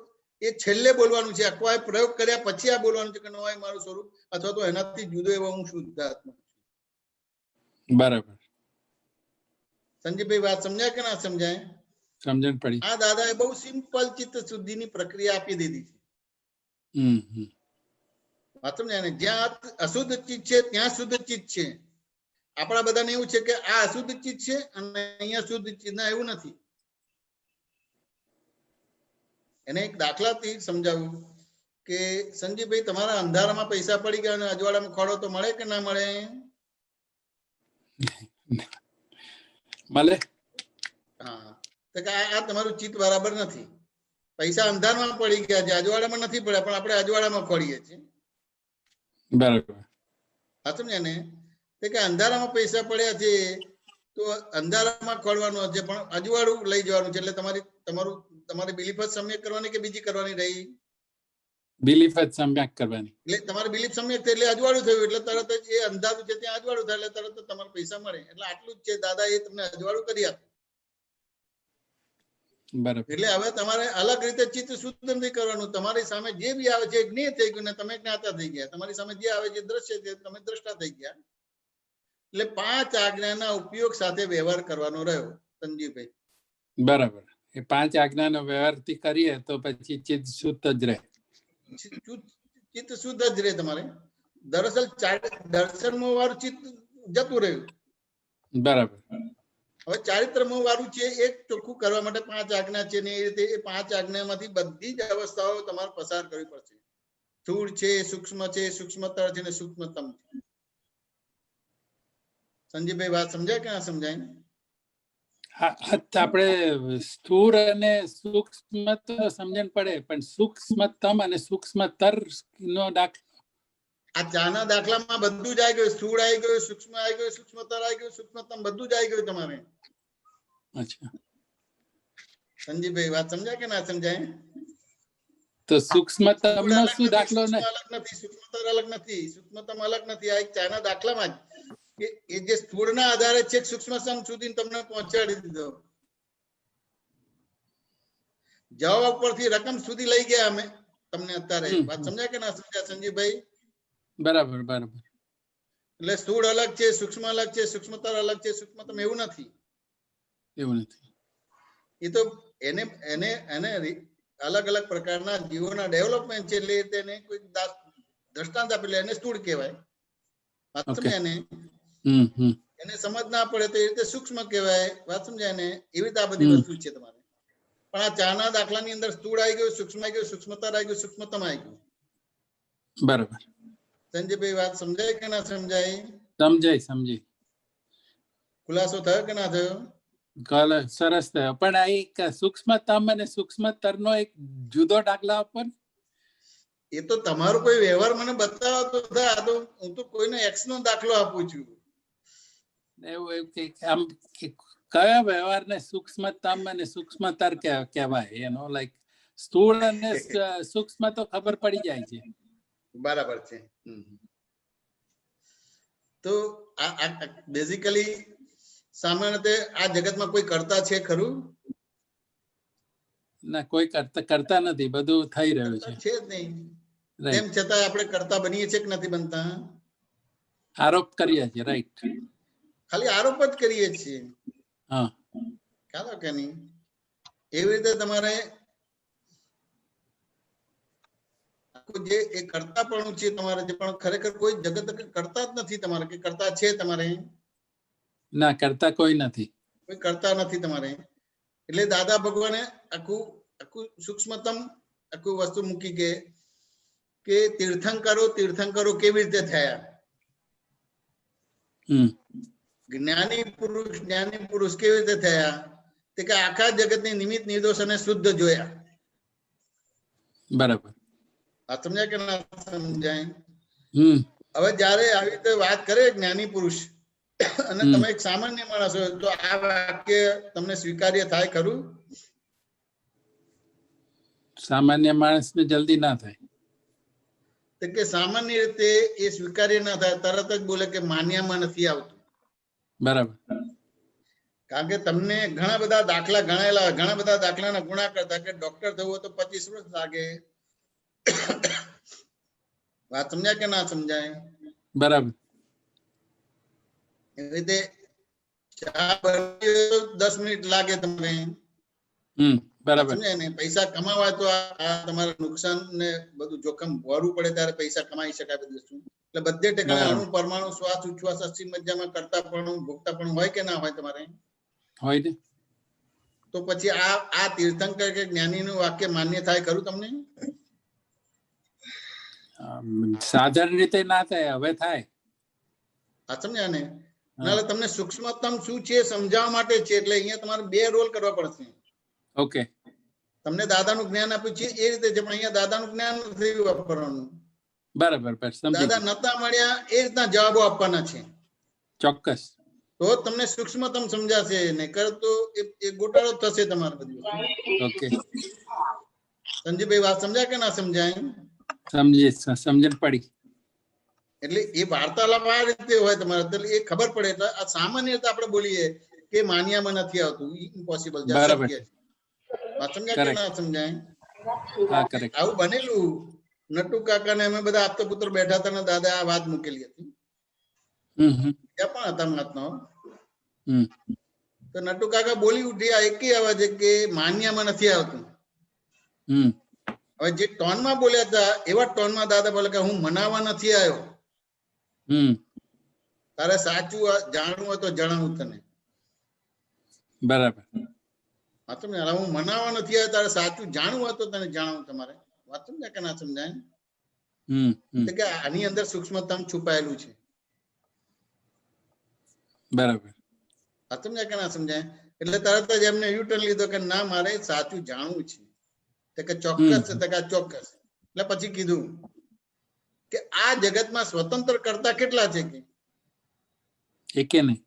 એ છેલ્લે બોલવાનું છે. અકવાય પ્રયોગ કર્યા પછી આ બોલવાનું છે કે નો હે મારું સ્વરૂપ, અથવા તો એનાથી જુદો એવો હું શુદ્ધ આત્મા છું. બરાબર. સંજીવભાઈ વાત સમજાય કે ના સમજાય? સમજણ પડી. આ દાદાએ બહુ સિમ્પલ ચિત્ત શુદ્ધિની પ્રક્રિયા આપી દીધી છે. વાત સમજાય ને? જ્યાં અશુદ્ધ ચિત્ત છે ત્યાં શુદ્ધ ચિત્ત છે. આપણા બધાને એવું છે કે આ અશુદ્ધ ચિત્ત છે અને અહીંયા શુદ્ધ ચિત્ત. ના, એવું નથી. એને એક દાખલાથી સમજાવું કે સંજીવભાઈ તમારા અંધારામાં પૈસા પડી ગયા અને અજવાળામાં ખોડો તો મળે કે ના મળે? મળે. હા, તો કે આ તમારું ચિત્ત બરાબર નથી. પૈસા અંધારામાં પડી ગયા છે, અજવાળામાં નથી પડ્યા, પણ આપણે અજવાળામાં ખોડીએ છીએ. બરાબર. હા, સમજ્યા ને? તો કે અંધારામાં પૈસા પડ્યા છે તો અંધારામાં ખોડવાનું છે, પણ અજવાળું લઈ જવાનું છે. એટલે તમારી બિલીફ જ સમ્યક કરવાની કે બીજી કરવાની રહી? બિલીફ જ સમ્યક કરવાની. એટલે તમારી બિલીફ સમ્યક થઈ એટલે અજવાળું થયું, એટલે તરત જ એ અંધારું છે ત્યાં અજવાળું થાય એટલે તરત જ તમારે પૈસા મળે. એટલે આટલું જ છે, દાદા એ તમને અજવાળું કરી આપે. બરાબર. એટલે હવે તમારે અલગ રીતે ચિત્ત શુદ્ધ નથી કરવાનું. તમારી સામે જે બી આવે છે જ્ઞેય થઈ ગયું ને તમે જ્ઞાતા થઈ ગયા. તમારી સામે જે આવે છે દ્રશ્ય છે, તમે દ્રષ્ટા થઈ ગયા. એટલે 5 આજ્ઞાના ઉપયોગ સાથે વ્યવહાર કરવાનો રહ્યો સંજીવભાઈ. બરાબર. એ 5 આજ્ઞાનો વ્યવહારથી કરીએ તો પછી ચિત્ત શુદ્ધ જ રહે. ચિત્ત શુદ્ધ જ રહે તમારે. દરઅસલ દર્શનમાં વાળું ચિત્ત જતું રહ્યું. બરાબર. હવે ચારિત્રમાં વાળું છે એક ચોખ્ખું કરવા માટે 5 આજ્ઞા છે ને એ રીતે એ 5 આજ્ઞામાંથી બધી જ અવસ્થાઓ તમારે પસાર કરવી પડશે. સ્થૂળ છે, સૂક્ષ્મ છે, સૂક્ષ્મતર છે ને સૂક્ષ્મતમ છે. સંજીવભાઈ વાત સમજાય કે ના સમજાય? આપણે સ્થૂળ અને સૂક્ષ્મ તો સમજણ પડે, પણ સૂક્ષ્મતમ અને સૂક્ષ્મતર નો દાખલો. આ ચાના દાખલામાં બધું જ આવી ગયું. સ્થૂળ આવી ગયું, સૂક્ષ્મ આવી ગયું, સૂક્ષ્મતર આવી ગયું, સૂક્ષ્મતમ બધું જ આવી ગયું તમારે. અચ્છા, સંજીવભાઈ વાત સમજાય કે ના સમજાય? તો સૂક્ષ્મતમ નો શું દાખલો? અલગ નથી, સૂક્ષ્મતર અલગ નથી, સૂક્ષ્મતમ અલગ નથી. આ એક ચાના દાખલામાં જ એ જે સ્થૂળના આધારે છે સૂક્ષ્મતમ સુધી તમને પહોંચાડી દીધો. જવાબ ઉપરથી રકમ સુધી લઈ ગયા અમે તમને અત્યારે. વાત સમજાય કે ના સમજાય સંજીવભાઈ? બરાબર બરાબર. એટલે સ્થૂળ અલગ છે, સૂક્ષ્મ અલગ છે, સૂક્ષ્મતર અલગ છે, સૂક્ષ્મતમ એવું નથી. એવું નથી. એ તો એને એને એને અલગ અલગ પ્રકારના જીવોના ડેવલપમેન્ટ છે એટલે તેને કોઈ દ્રષ્ટાંત આપેલે એને સ્થૂળ કહેવાય. વાત સમજાય ને? એને સમજ ના પડે તો એ રીતે સૂક્ષ્મ કહેવાય. વાત સમજાય ને? એવી રીતે આ બધી વસ્તુ છે તમારે. પણ આ ચાના દાખલાની અંદર સ્થૂળ આવી ગયું, સૂક્ષ્મ આવી ગયું, સૂક્ષ્મતર આવી ગયું, સૂક્ષ્મતમ આવી ગયું. બરાબર. સંજયભાઈ વાત સમજાય કે ના સમજાય? સમજાય. ખુલાસો થયો કે ના થયો? સરસ થયો. પણ આ એક સૂક્ષ્મતમ અને સૂક્ષ્મતર નો એક જુદો દાખલા આપો. એ તો તમારો કોઈ વ્યવહાર મને બતાવો તો થાય. આ તો હું તો કોઈને એક્સ નો દાખલો આપું છું. એવું કે આમ કયા વ્યવહારને સૂક્ષ્મતમ અને સૂક્ષ્મતર કહેવાય? એનો લાઈક સ્થૂળ અને સૂક્ષ્મ તો ખબર પડી જાય છે. બરાબર છે. તો આ બેઝિકલી સામાન્ય રીતે આ જગતમાં કોઈ કરતા છે ખરું? ના, કોઈ કરતા નથી. બધું થઈ રહ્યું છે. છે જ નહીં. તેમ છતાં આપણે કરતા બનીએ છીએ કે નથી બનતા? આરોપ કરીએ છીએ. રાઈટ. ખાલી આરોપ જ કરીએ છીએ. હા, ખ્યાલ કે નહીં? એવી રીતે તમારે જે એ કરતા પણ છે તમારે, જે પણ ખરેખર કોઈ જગત કરતા જ નથી તમારે, કે કરતા છે તમારે? ના, કરતા કોઈ નથી. કોઈ કરતા નથી તમારે. એટલે દાદા ભગવાને આખું સૂક્ષ્મતમ આખું વસ્તુ મૂકી કે તીર્થંકરો કેવી રીતે થયા? જ્ઞાની પુરુષ કેવી રીતે થયા? તે કે આખા જગતની નિમિત્ત નિર્દોષ અને શુદ્ધ જોયા. બરાબર. આ સમજાય કે ના સમજાય? હવે જયારે આવી રીતે વાત કરે જ્ઞાની પુરુષ અને તમે એક સામાન્ય માણસ હોય તો આ વાક્ય તમને સ્વીકાર્ય થાય ખરું? સામાન્ય માણસને જલ્દી ના થાય. તો કે સામાન્ય રીતે એ સ્વીકાર્ય ના થાય. તરત જ બોલે કે માન્યામાં નથી આવતું. બરાબર. કારણ કે તમને ઘણા બધા દાખલા ગણાયેલા, ઘણા બધા દાખલાના ગુણા કરતા કે ડોક્ટર થવું હોય તો 25 વર્ષ લાગે. વાત સમજાય કે ના સમજાય? બરાબર. એ રીતે ચા બનવી 10 મિનિટ લાગે તમને. બરાબર. ને પૈસા કમાવા તો આ તમારે નુકસાન ને બધું જોખમ ભરવું પડે ત્યારે પૈસા કમાઈ શકાય બધું. એટલે બધે ઠેકાણે અણુ પરમાણુ શ્વાસ ઉચ્છ્વાસ અસ્થિ મજ્જામાં કરતા પણ ભોગતા પણ હોય કે ના હોય તમારે? હોય ને. તો પછી આ તીર્થંકર કે જ્ઞાનીનું વાક્ય માન્ય થાય ખરું તમને? સાધારણ રીતે ના થાય, હવે થાય. આ સમજ્યા ને? એટલે તમને સૂક્ષ્મતમ શું છે સમજાવવા માટે છે. એટલે અહીંયા તમારે 2 રોલ કરવા પડશે. ઓકે, તમને દાદાનું જ્ઞાન આપ્યું છે એ રીતે છે, પણ અહીંયા દાદાનું જ્ઞાન નથી વાપરવાનું. બરાબર, દાદા નતા મળ્યા એ રીતના જવાબો આપવાના છે. ચોક્કસ. તો તમને સૂક્ષ્મતમ સમજાશે, નહીતર તો એ ગોટાળો થશે તમારે બધું. ઓકે, સંજીભાઈ વાત સમજાય કે ના સમજાય? સમજણ પડી. એટલે એ વાર્તાલાપ આ રીતે હોય તમારે, એટલે એ ખબર પડે. એટલે આ સામાન્ય રીતે આપણે બોલીએ કે માન્યામાં નથી આવતું, ઇમ્પોસિબલ છે. વાત સમજાય કે ના સમજાય? આવું બનેલું. નટુ કાકા ને અમે બધા આપતા પુત્ર બેઠા હતા ને દાદા આ વાત મૂકેલી હતી. ત્યાં પણ હતા મહાત્માઓ. તો નટુ કાકા બોલી ઉઠ્યા એક અવાજે કે માન્યામાં નથી આવતું. હવે જે ટોનમાં બોલ્યા હતા એવા ટોનમાં દાદા બોલે કે હું મનાવવા નથી આવ્યો, તારે સાચું જાણવું હોય તો જણાવું તને. બરાબર. વાત સમજાય? હું મનાવવા નથી આવ્યો, તારે સાચું જાણવું હોય તો તને જણાવું. તમારે વાત સમજાય કે ના સમજાય? એટલે કે આની અંદર સૂક્ષ્મતમ છુપાયેલું છે. બરાબર. વાત સમજાય કે ના સમજાય? એટલે તરત જ એમને યુટર્ન લીધો કે ના મારે સાચું જાણવું છે. કે ચોક્કસ છે, કે ચોક્કસ. એટલે પછી કીધું કે આ જગતમાં સ્વતંત્ર કરતા કેટલા છે કે એકે નહીં.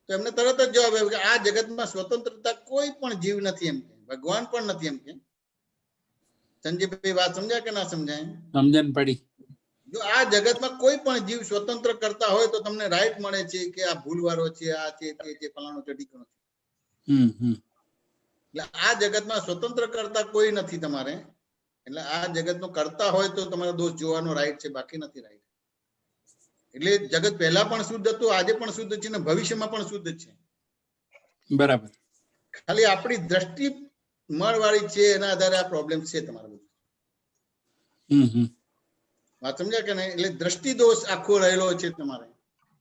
તો એમને તરત જ જવાબ આવ્યો કે આ જગતમાં સ્વતંત્રતા કોઈ પણ જીવ નથી, એમ કે ભગવાન પણ નથી, એમ કે. સંજીવભાઈ વાત સમજાય કે ના સમજાય? સમજણ પડી. જો આ જગતમાં કોઈ પણ જીવ સ્વતંત્ર કરતા હોય તો તમને રાઈટ મળે છે કે આ ભૂલવાળો છે, આ છે, તે છે, ફલાણો છે, ઢીકણો છે. એટલે આ જગતમાં સ્વતંત્ર કરતા કોઈ નથી તમારે. એટલે આ જગતનો કરતા હોય તો તમારો દોષ જોવાનો રાઈટ છે, બાકી નથી રાઈટ. એટલે જગત પહેલા પણ શુદ્ધ હતું, આજે પણ શુદ્ધ છે, ને ભવિષ્યમાં પણ શુદ્ધ છે. બરાબર. ખાલી આપણી દ્રષ્ટિ મળવાળી છે, એના આધારે આ પ્રોબ્લેમ છે તમારે બધું. વાત સમજ્યા કે નહીં? એટલે દ્રષ્ટિ દોષ આખો રહેલો છે તમારે.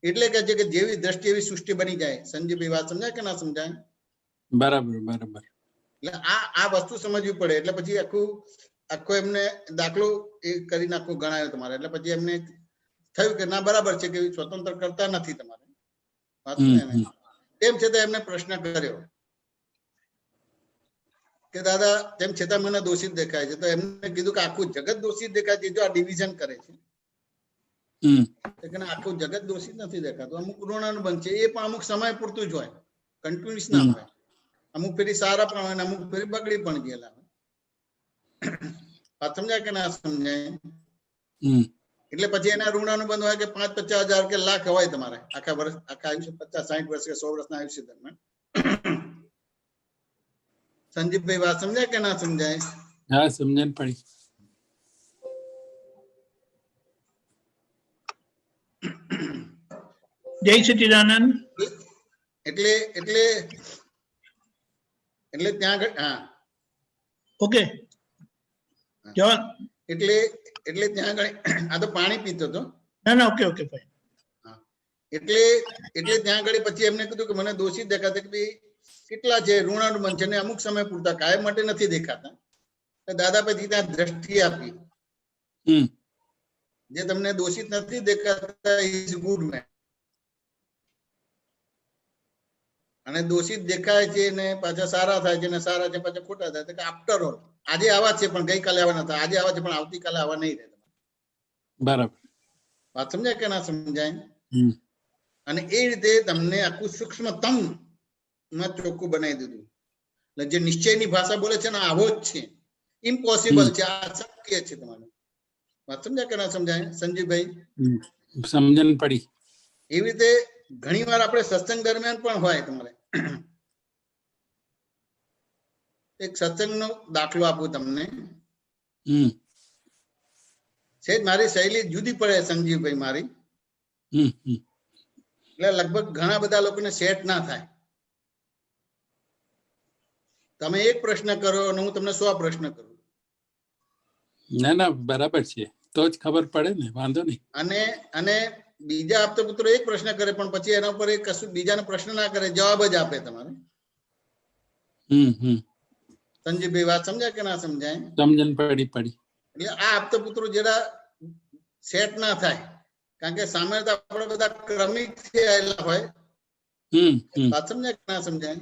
એટલે કે છે કે જેવી દ્રષ્ટિ એવી સૃષ્ટિ બની જાય. સંજીવભાઈ વાત સમજાય કે ના સમજાય? બરાબર. બરાબર. એટલે આ વસ્તુ સમજવી પડે. એટલે પછી આખો એમને દાખલો એ કરી નાખો ગણાયો તમારે. એટલે પછી એમને થયું કે ના બરાબર છે કે સ્વતંત્ર કરતા નથી તમારે. તેમ છતાં એમને પ્રશ્ન કર્યો કે દાદા તેમ છતાં મને દોષિત દેખાય છે. તો એમને કીધું કે આખું જગત દોષિત દેખાય છે જો આ ડિવિઝન કરે છે. આખું જગત દોષિત નથી દેખાતું. અમુક ઋણાનુબંધ છે, એ પણ અમુક સમય પૂરતું જ હોય, કન્ટિન્યુઅસ ના હોય. અમુક ફેરી સારા પણ હોય, અમુક ફેરી બગડી પણ ગયેલા હોય. વાત સમજાય કે ના સમજાય? એટલે પછી એના ઋણાનુબંધ હોય કે 5-50,000 કે લાખ હોય તમારે આખા વર્ષ, આખા આયુષ્ય 50-60 વર્ષ કે 100 વર્ષના આયુષ્ય દરમિયાન. સંજીવભાઈ વાત સમજાય કે ના સમજાય? હા, સમજણ પડી. જય સચ્ચિદાનંદ. એટલે ત્યાં હા ઓકે જવાન. એટલે ત્યાં આગળ આ તો પાણી પીતો હતો. ના ઓકે ફાઈન. એટલે ત્યાં આગળ પછી એમને કીધું કે મને દોષિત દેખાતા કે ભાઈ કેટલા છે ઋણાનુબંધ છે ને અમુક સમય પૂરતા, કાયમ માટે નથી દેખાતા. દાદા પછી ત્યાં દ્રષ્ટિ આપી, જે તમને દોષિત નથી દેખાતા ઇઝ ગુડ મેન, અને દોષિત દેખાય છે ને પાછા સારા થાય છે ને સારા છે પાછા ખોટા થાય છે. આફ્ટર ઓલ આજે આવા છે પણ ગઈકાલે આવા નતા, આજે આવા છે પણ આવતીકાલે આવા નહીં રહે. બરાબર. વાત સમજાય કે ના સમજાય? અને એ રીતે તમને આખું સૂક્ષ્મતમ માં ચોખ્ખું બનાવી દીધું. એટલે જે નિશ્ચયની ભાષા બોલે છે ને આવો જ છે, ઇમ્પોસિબલ છે, આ શક્ય છે તમારે. વાત સમજાય કે ના સમજાય સંજીવભાઈ? સમજણ પડી. એવી રીતે ઘણી વાર આપણે સત્સંગ દરમિયાન પણ હોય તમારે. એક સત્સંગનો દાખલો આપું તમને. સેજ મારી શૈલી જુદી પડે સંજીવભાઈ મારી. એટલે લગભગ ઘણા બધા લોકોને સેટ ના થાય. તમે એક પ્રશ્ન કરો અને હું તમને 100 પ્રશ્ન કરું. ના બરાબર છે, તો જ ખબર પડે ને, વાંધો નહીં. અને બીજા આપતા પુત્રો એક પ્રશ્ન કરે પણ પછી એના ઉપર કશું બીજાનો પ્રશ્ન ના કરે, જવાબ જ આપે તમારે. સંજીવભાઈ વાત સમજાય કે ના સમજાય? સમજણ પડી. એટલે આ આપતા પુત્રો જેડા સેટ ના થાય, કારણ કે સામે તો આપણે બધા ક્રમિક થયેલા હોય. વાત સમજાય કે ના સમજાય?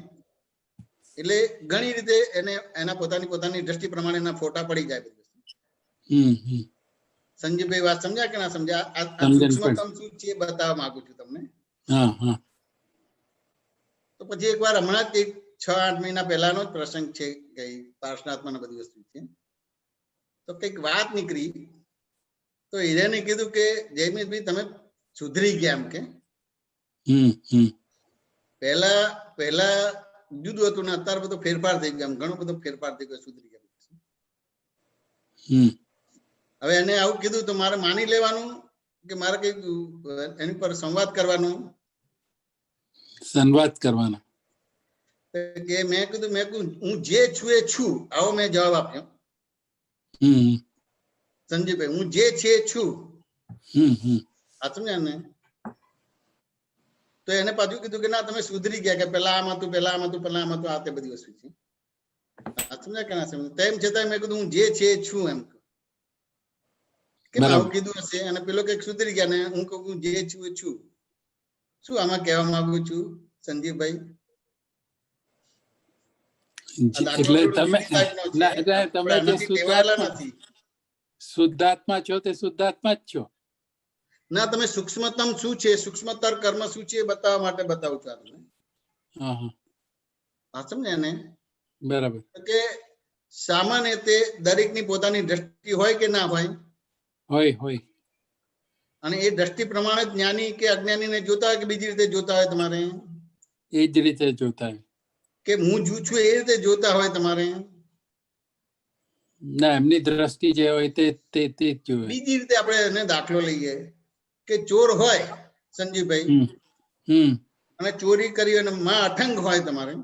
એટલે ઘણી રીતે એને એના પોતાની દ્રષ્ટિ પ્રમાણે એના ફોટા પડી જાય. સંજીવભાઈ વાત સમજ્યા કે ના સમજ્યા? આ સૂક્ષ્મતમ શું છે બતાવવા માંગુ છું તમને. તો પછી એકવાર હમણાં જ 6-8 મહિના પહેલાનો જ પ્રસંગ છે, કઈ પાર્શનાત્મા બધી વસ્તુ છે. તો કઈક વાત નીકળી, તો હિરેને કીધું કે જયમીતભાઈ તમે સુધરી ગયા એમ કે. પહેલા જુદું હતું ને અત્યારે બધો ફેરફાર થઈ ગયો, ઘણો બધો ફેરફાર થઈ ગયો, સુધરી ગયા. હવે એને આવું કીધું તો મારે માની લેવાનું કે મારે કઈક એની પર સંવાદ કરવાનો? કે મેં કીધું હું જે છું એ છું, આવો મેં જવાબ આપ્યો. સંજીવભાઈ, હું જે છે છું. આ સમજ્યા ને? તો એને પાછું કીધું કે ના તમે સુધરી ગયા, કે પેલા આમ હતું, પેલા આમ હતું, પેલા આમ હતું, આ તે બધી વસ્તુ છે. આ સમજ્યા કે ના સમજ્યા? તેમ છતાં મેં કીધું હું જે છે છું એમ. કેમ આવું કીધું હશે? અને પેલો કઈક સુધરી ગયા ને હું કહું જે છું એ છું. શું આમાં કહેવા માંગુ છું સંજીવભાઈ? એટલે તમે જે શુદ્ધાત્મા છો તે શુદ્ધાત્મા જ છો. ના, તમે સૂક્ષ્મતમ શું છે, સૂક્ષ્મતર કર્મ શું છે બતાવવા માટે બતાવું છું તમને. હા સમજ્યા ને? બરાબર. કે સામાન્ય તે દરેકની પોતાની દ્રષ્ટિ હોય કે ના હોય? હોય. અને એ દ્રષ્ટિ પ્રમાણે જ્ઞાની કે અજ્ઞાનીને જોતા હોય કે બીજી રીતે જોતા હોય તમારે? એ જ રીતે જોતા હોય. કે હું જુ છું એ રીતે જોતા હોય તમારે? ના, એમની દ્રષ્ટિ જે હોય તે જ જોવે. બીજી રીતે આપણે એને દાખલો લઈએ કે ચોર હોય સંજીવભાઈ, અને ચોરી કરી અને માં અઠંગ હોય તમારે.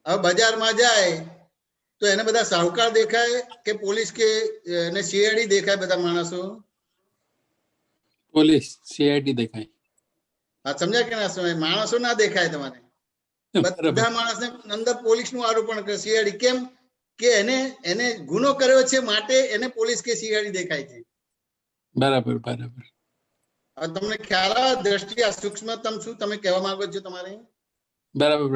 હવે બજારમાં જાય તો એને બધા સાહુકાર દેખાય કે પોલીસ કે એને સીઆઈડી દેખાય? બધા માણસો પોલીસ સીઆઈડી દેખાય. હા સમજ્યા કે ના સમય? માણસો ના દેખાય તમારે. બધા માણસને અંદર પોલીસ નું આરોપણ કરે, સીઆઈડી. કેમ કે એને ગુનો કર્યો છે માટે એને પોલીસ કે સીઆઈડી દેખાય છે. બરાબર. હવે તમને ખ્યાલ આવે દ્રષ્ટિ આ સૂક્ષ્મતમ શું તમે કહેવા માંગો છો તમારે? બરાબર.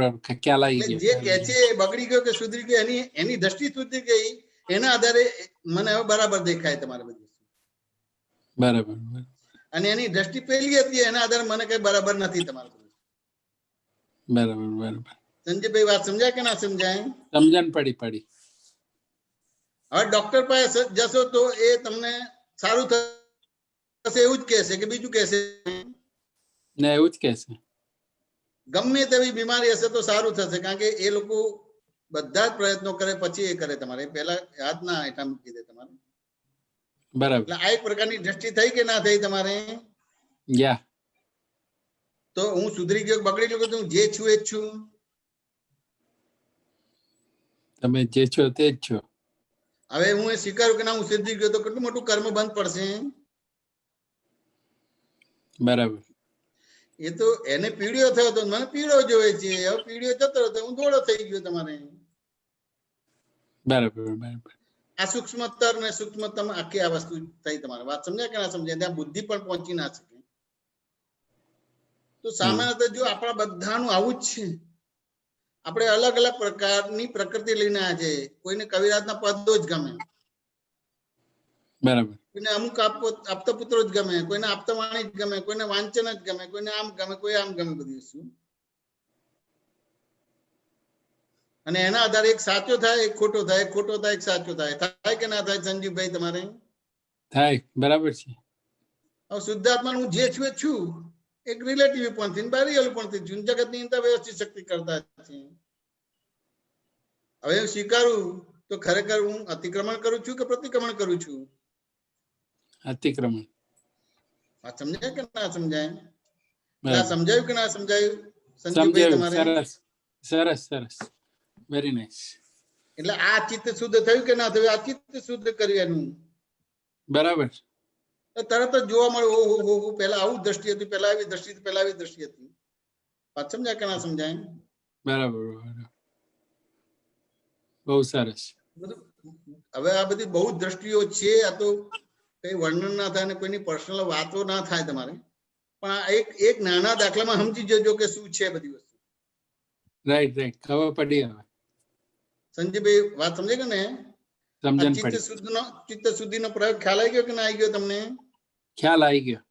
ખ્યાલ આવી ગયો. જે કે છે બગડી ગયો કે સુધરી ગયો, એની દ્રષ્ટિ સુધરી ગઈ, એના આધારે મને હવે બરાબર દેખાય તમારે બધી વસ્તુ. બરાબર. અને એની દ્રષ્ટિ પેલી હતી, એના આધારે મને કઈ બરાબર નથી તમારે. બરાબર. સંજયભાઈ વાત સમજાય કે ના સમજાય? સમજણ પડી. હવે ડોક્ટર પાસે જશો તો એ તમને સારું થશે એવું જ કહેશે કે બીજું કહેશે? ના, એવું જ કહેશે. ગમે તેવી બીમારી હશે તો સારું થશે, કારણ કે એ લોકો બધા જ પ્રયત્નો કરે પછી એ કરે. તમારે પહેલા યાદ ના હેઠા મૂકી દે તમારે. બરાબર. એટલે આ એક પ્રકારની દ્રષ્ટિ થઈ કે ના થઈ તમારે? તો હું સુધરી ગયો, બગડી ગયો, હું જે છું એ જ છું. તમે જે છો તે જ છો. હવે હું એ સ્વીકારું કે ના હું સુધરી ગયો તો કેટલું મોટું કર્મ બંધ પડશે. બરાબર. એ તો એને પીળ્યો થયો તો મને પીળો જોવે છે, હવે પીળ્યો જતો રહ્યો તો હું ધોળો થઈ ગયો તમારે. બરાબર. આ સૂક્ષ્મતર ને સૂક્ષ્મતમ આખી આ વસ્તુ થઈ તમારે. વાત સમજાય કે ના સમજાય? ત્યાં બુદ્ધિ પણ પહોંચી ના શકે. તો સામાન્ય જો આપણા બધાનું આવું જ છે. આપણે અલગ અલગ પ્રકારની પ્રકૃતિ લઈને આવ્યા છે. કોઈને કવિરાજના પદો જ ગમે, બરાબર. કોઈને અમુક આપતા પુત્રો જ ગમે, કોઈને આપતા વાણી જ ગમે, કોઈને વાંચન જ ગમે, કોઈને આમ ગમે, કોઈ આમ ગમે, બધી વસ્તુ. અને એના આધારે એક સાચો થાય, એક ખોટો થાય, એક ખોટો થાય, એક સાચો થાય. થાય કે ના થાય સંજીવભાઈ તમારે? થાય. બરાબર છે. હવે શુદ્ધાત્મા હું જે છું એ છું, એક રિલેટિવ પણ થી બારીયલ પણ થી છું, જગતની અંદર વ્યવસ્થિત શક્તિ કરતા છે. હવે હું સ્વીકારું તો ખરેખર હું અતિક્રમણ કરું છું કે પ્રતિક્રમણ કરું છું? અતિક્રમણ. આ સમજાય કે ના સમજાય? સમજાયું કે ના સમજાયું સંજીવભાઈ તમારે? સરસ. Very nice. એટલે આ ચિત્ત શુદ્ધ થયું કે ના થયું? આ ચિત્ત શુદ્ધ કર્યું એનું. બરાબર. તરત જ જોવા મળે, ઓહો પેલા આવું દ્રષ્ટિ હતી, પેલા આવી દ્રષ્ટિ હતી, પેલા આવી દ્રષ્ટિ હતી. વાત સમજાય કે ના સમજાય? બરાબર બરાબર. બહુ સરસ. હવે આ બધી બહુ દ્રષ્ટિઓ છે, આ તો કઈ વર્ણન ના થાય ને કોઈની પર્સનલ વાતો ના થાય તમારે, પણ આ એક નાના દાખલામાં સમજી જજો કે શું છે બધી વસ્તુ. રાઈટ રાઈટ, ખબર પડી હવે. સંજયભાઈ વાત સમજે કે ને? સમજણ ચિત્ત પડી. શુદ્ધિનો ચિત્ત શુદ્ધિનો પ્રયોગ ખ્યાલ આવી ગયો કે ના આવી ગયો તમને? ખ્યાલ આવી ગયો.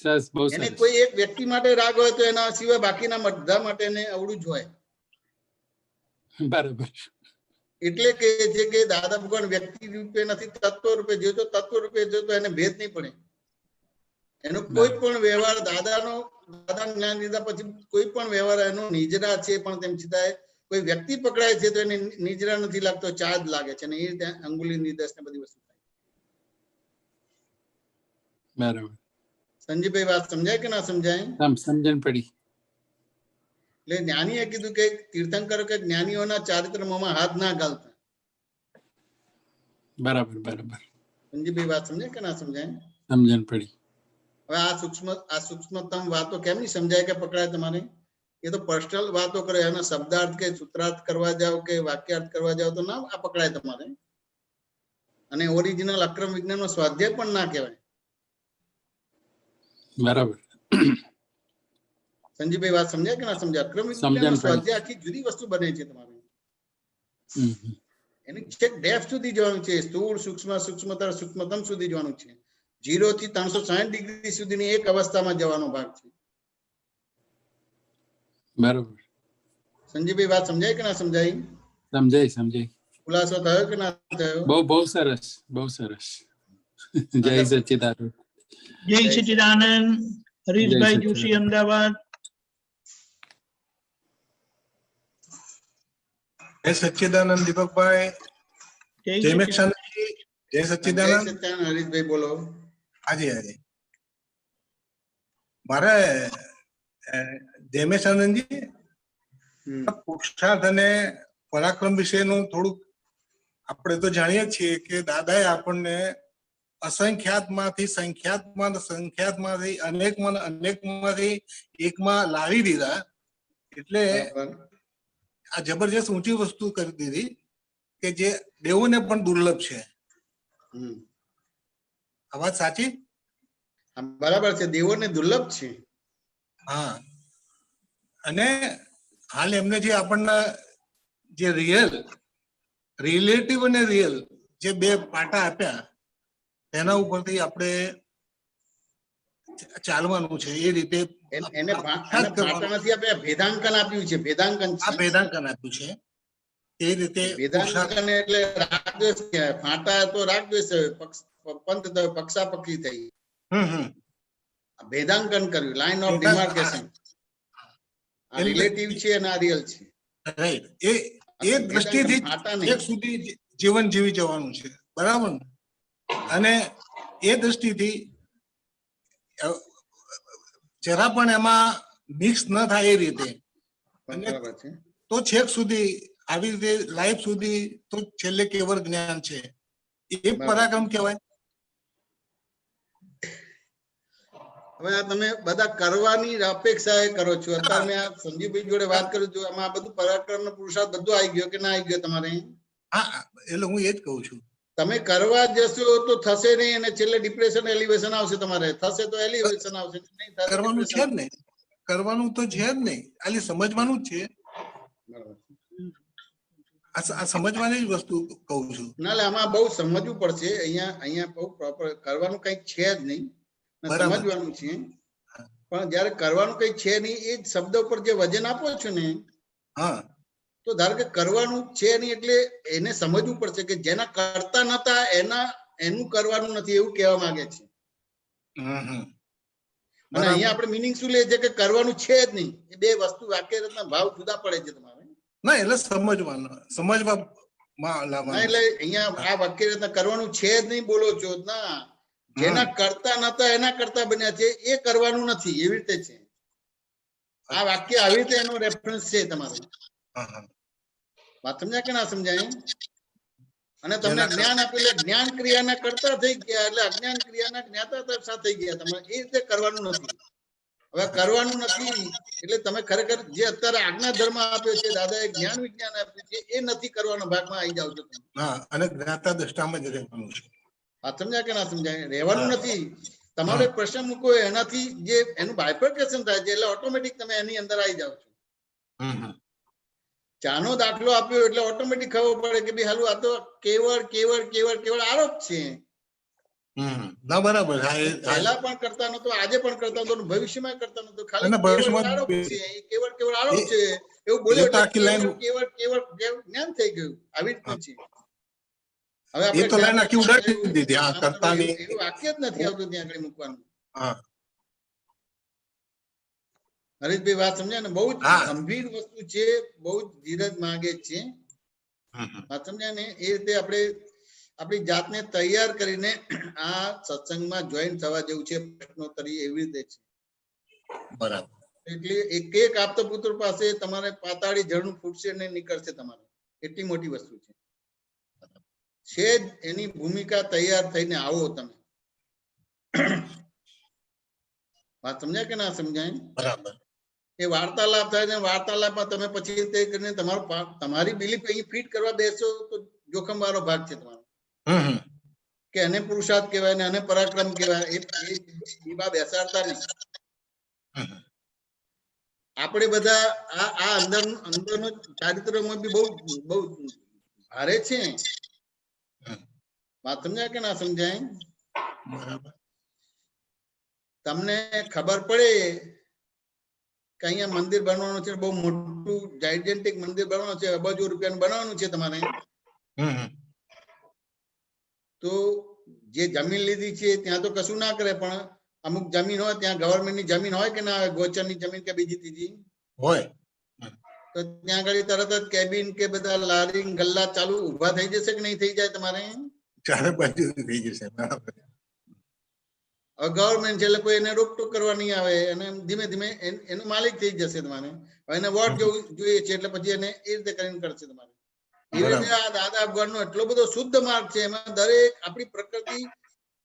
સરસ, બહુ એને સરસ. કોઈ એક વ્યક્તિ માટે રાગ હોય તો એના સિવાય બાકીના બધા માટે અવળું જ હોય. બરાબર. એટલે કે છે કે દાદા ભગવાન વ્યક્તિ રૂપે નથી, તત્વ રૂપે જોતો. તત્વ રૂપે જોતો એને ભેદ નહીં પડે. એનો કોઈ પણ વ્યવહાર દાદા જ્ઞાન લીધા પછી કોઈ પણ વ્યવહાર એનો નિજરા છે, પણ તેમ છતાં કોઈ વ્યક્તિ પકડાય છે તો એને નિજરા નથી લાગતો, ચાર્જ લાગે છે. અને એ રીતે અંગુલી નિર્દેશ ને બધી વસ્તુ થાય. બરાબર. સંજયભાઈ વાત સમજાય કે ના સમજાય? સમજણ પડી. એટલે જ્ઞાનીએ કીધું કે તીર્થંકર કે જ્ઞાનીઓના ચારિત્રમાં હાથ ના ગાલતા. બરાબર બરાબર. સંજયભાઈ વાત સમજાય કે ના સમજાય? સમજણ પડી. હવે આ સૂક્ષ્મતમ વાતો કેમ નહીં સમજાય કે પકડાય તમારે? એ તો પર્સનલ વાતો કરે, એના શબ્દાર્થ કે સૂત્રાર્થ કરવા જાવ કે વાક્યાર્થ કરવા જાવ તો ના આ પકડાય તમારે. અને ઓરિજિનલ અક્રમ વિજ્ઞાનનો સ્વાધ્યાય પણ ના કહેવાય. બરાબર. સંજયભાઈ વાત સમજાય કે ના સમજાય? અક્રમ વિજ્ઞાનનો સ્વાધ્યાય આખી જુદી વસ્તુ બને છે તમારે. એની છેક ડેપ્થ સુધી જવાનું છે, સ્થૂળ સૂક્ષ્મ સૂક્ષ્મતર સૂક્ષ્મતમ સુધી જવાનું છે. 0 થી 360 ડિગ્રી સુધીની એક અવસ્થામાં જવાનો ભાગ છે. બરાબર. સંજયભાઈ વાત સમજાય કે ના સમજાય? સમજાય. ખુલાસો થયો કે ના થયો? બહુ સરસ, બહુ સરસ. જય સચ્ચિદાનંદ. જય સચ્ચિદાનંદ. હરીશભાઈ જોશી, અમદાવાદ. જય સચ્ચિદાનંદ દીપકભાઈ. જય મેક્ષાનંદજી. જય સચ્ચિદાનંદ. હરીશભાઈ બોલો. હાજી. મારે જય મેક્ષાનંદજી પુરુષાર્થ અને પરાક્રમ વિશેનું થોડુંક આપણે તો જાણીએ છીએ કે દાદાએ આપણને અસંખ્યાતમાંથી સંખ્યાતમાંથી અનેકમાંથી એકમાં લાવી દીધા. એટલે આ જબરજસ્ત ઊંચી વસ્તુ કરી દીધી કે જે દેવોને પણ દુર્લભ છે. આ વાત સાચી? બરાબર છે, દેવોને દુર્લભ છે. હા. અને હાલ એમને જે આપણને જે રિલેટિવ અને રિયલ જે બે પાટા આપ્યા તેના ઉપરથી આપણે ચાલવાનું છે. એ રીતે એને પાટા નથી આપ્યા, ભેદાંકન આપ્યું છે. ભેદાંકન આપ્યું છે. એ રીતે ભેદાંકન એટલે રાગદ્વેષ કહેવાય. ફાટા તો રાગદ્વેષ, પંથ તો પક્ષાપક્ષી થઈ. ભેદાંકન કર્યું, લાઈન ઓફ ડિમાર્કેશન. આ રિલેટિવ છે અને આ રિયલ છે. રાઈટ. એ દ્રષ્ટિથી એક સુધી જીવન જીવી જવાનું છે. બરાબર ને? અને એ દ્રષ્ટિથી જરા પણ એમાં મિક્સ ન થાય એ રીતે તો છેક સુધી આવી રીતે લાઈફ સુધી તો છેલ્લે કેવળ જ્ઞાન છે. એ પરાક્રમ કહેવાય. હવે આ તમે બધા કરવાની અપેક્ષા એ કરો છો. અત્યારે મેં આ સંજીવભાઈ જોડે વાત કરું છું, આમાં બધું પરાક્રમ નો પુરુષાર્થ બધું આવી ગયો કે ના આવી ગયો તમારે? હા, એટલે હું એ જ કહું છું. તમે કરવા જશો તો થશે નહીં, અને છેલ્લે ડિપ્રેશન એલિવેશન આવશે. તમારે થશે તો એલિવેશન આવશે. કરવાનું છે જ નહીં. કરવાનું તો છે જ નહીં, ખાલી સમજવાનું જ છે. આ સમજવાની જ વસ્તુ કહું છું. ના, આમાં બહુ સમજવું પડશે. અહીંયા બહુ પ્રોપર કરવાનું કઈ છે જ નહીં, સમજવાનું છે. પણ જયારે કરવાનું કઈ છે નહીં, એ શબ્દ ઉપર જે વજન આપો છો ને, તો ધારો કે કરવાનું છે નહીં એટલે એને સમજવું પડશે કે જેના કરતા નતા એનું કરવાનું નથી, એવું કહેવા માંગે છે. અને અહીંયા આપણે મિનિંગ શું લે છે કે કરવાનું છે જ નહીં. એ બે વસ્તુ વાક્ય રચના ભાવ જુદા પડે છે તમારે. ના, એટલે સમજવા એટલે અહીંયા આ વાક્ય રચના કરવાનું છે જ નહીં બોલો છો ના, જેના કરતા નતા એના કરતા બન્યા છે, એ કરવાનું નથી, એવી રીતે છે આ વાક્ય. આવી રીતે એનો રેફરન્સ છે તમારે. વાત સમજાય કે ના સમજાય? અને તમને જ્ઞાન આપેલું, જ્ઞાન ક્રિયાના કરતા થઈ ગયા એટલે અજ્ઞાન ક્રિયાના જ્ઞાતા થઈ ગયા. તમારે એ રીતે કરવાનું નથી. હવે કરવાનું નથી એટલે તમે ખરેખર જે અત્યારે આજ્ઞા ધર્મ આપ્યો છે, દાદાએ જ્ઞાન વિજ્ઞાન આપ્યું છે, એ નથી કરવાનો ભાગમાં આવી જાવ છો તમે. હા, અને જ્ઞાતા દ્રષ્ટામાં જ રહેવાનું છે. આ સમજાય કે ના સમજાય? રહેવાનું નથી. તમારો એક પ્રશ્ન મૂકો, એનાથી જે એનું બાયફર્કેશન થાય છે એટલે ઓટોમેટિક તમે એની અંદર આવી જાવ છો. ચાનો દાખલો આપ્યો એટલે ઓટોમેટિક ખબર પડે કે ભાઈ હાલું આ તો કેવળ કેવળ કેવળ કેવળ આરોપ છે. ના બરાબર. પહેલા પણ કરતા નતો, આજે પણ કરતા નતો, ભવિષ્યમાં કરતા નતો. અને ખાલી ભવિષ્યમાં આરોપ છે, કેવળ કેવળ આરોપ છે એવું બોલ્યો એટલે કેવળ કેવળ જ્ઞાન થઈ ગયું. આવી રીતનું છે. હવે આપણે તો લાઈન આખી ઉડાડી દીધી. હા, કરતાની એવું વાક્ય જ નથી આવતું ત્યાં આગળ મૂકવાનું. હા, હરીશભાઈ વાત સમજ્યા ને? બહુ જ ગંભીર વસ્તુ છે, બહુ જ ધીરજ માંગે છે. વાત સમજ્યા ને? એ રીતે આપણે આપણી જાતને તૈયાર કરીને આ સત્સંગમાં જોઈન થવા જેવું છે. પ્રશ્નોત્તરી એવી રીતે છે. બરાબર. એટલે એક એક આપતો પુત્ર પાસે તમારે પાતાળી ઝરણું ફૂટશે ને નીકળશે તમારે. એટલી મોટી વસ્તુ છે. છે જ એની ભૂમિકા તૈયાર થઈને આવો તમે. વાત સમજાય કે ના સમજાય? બરાબર. એ વાર્તાલાપ થાય છે, વાર્તાલાપમાં તમે પછી તે કરીને તમારી બિલીફ અહીં ફિટ કરવા બેસો તો જોખમ વાળો ભાગ છે તમારો. કે એને પુરુષાર્થ કહેવાય ને એને પરાક્રમ કહેવાય, એ દીવા બેસાડતા નહીં. આપણે બધા આ અંદરનો ચારિત્રમાં બી બહુ બહુ ભારે છે. વાત સમજાય કે ના સમજાય? બરાબર. તમને ખબર પડે કે અહીંયા મંદિર બનવાનું છે, બહુ મોટું જાયન્ટિક મંદિર બનવાનું છે, અબજો રૂપિયાનું બનાવવાનું છે તમારે, તો જે જમીન લીધી છે ત્યાં તો કશું ના કરે, પણ અમુક જમીન હોય ત્યાં ગવર્મેન્ટની જમીન હોય કે ના હોય, ગોચરની જમીન કે બીજી ત્રીજી હોય, તો ત્યાં આગળ તરત જ કેબિન કે બધા લારી ગલ્લા ચાલુ ઉભા થઈ જશે કે નહીં થઈ જાય તમારે? ચારે બાજુ થઈ જશે. બરાબર. ગવર્મેન્ટ છે એટલે કોઈ એને રોકટોક કરવા નહીં આવે, અને ધીમે ધીમે એનો માલિક થઈ જશે તમારે. એને વોટ જોઈએ છે એટલે પછી એને એ રીતે કરીને કરશે તમારે. એવી રીતે આ દાદા અફઘાનનો એટલો બધો શુદ્ધ માર્ગ છે, એમાં દરેક આપણી પ્રકૃતિ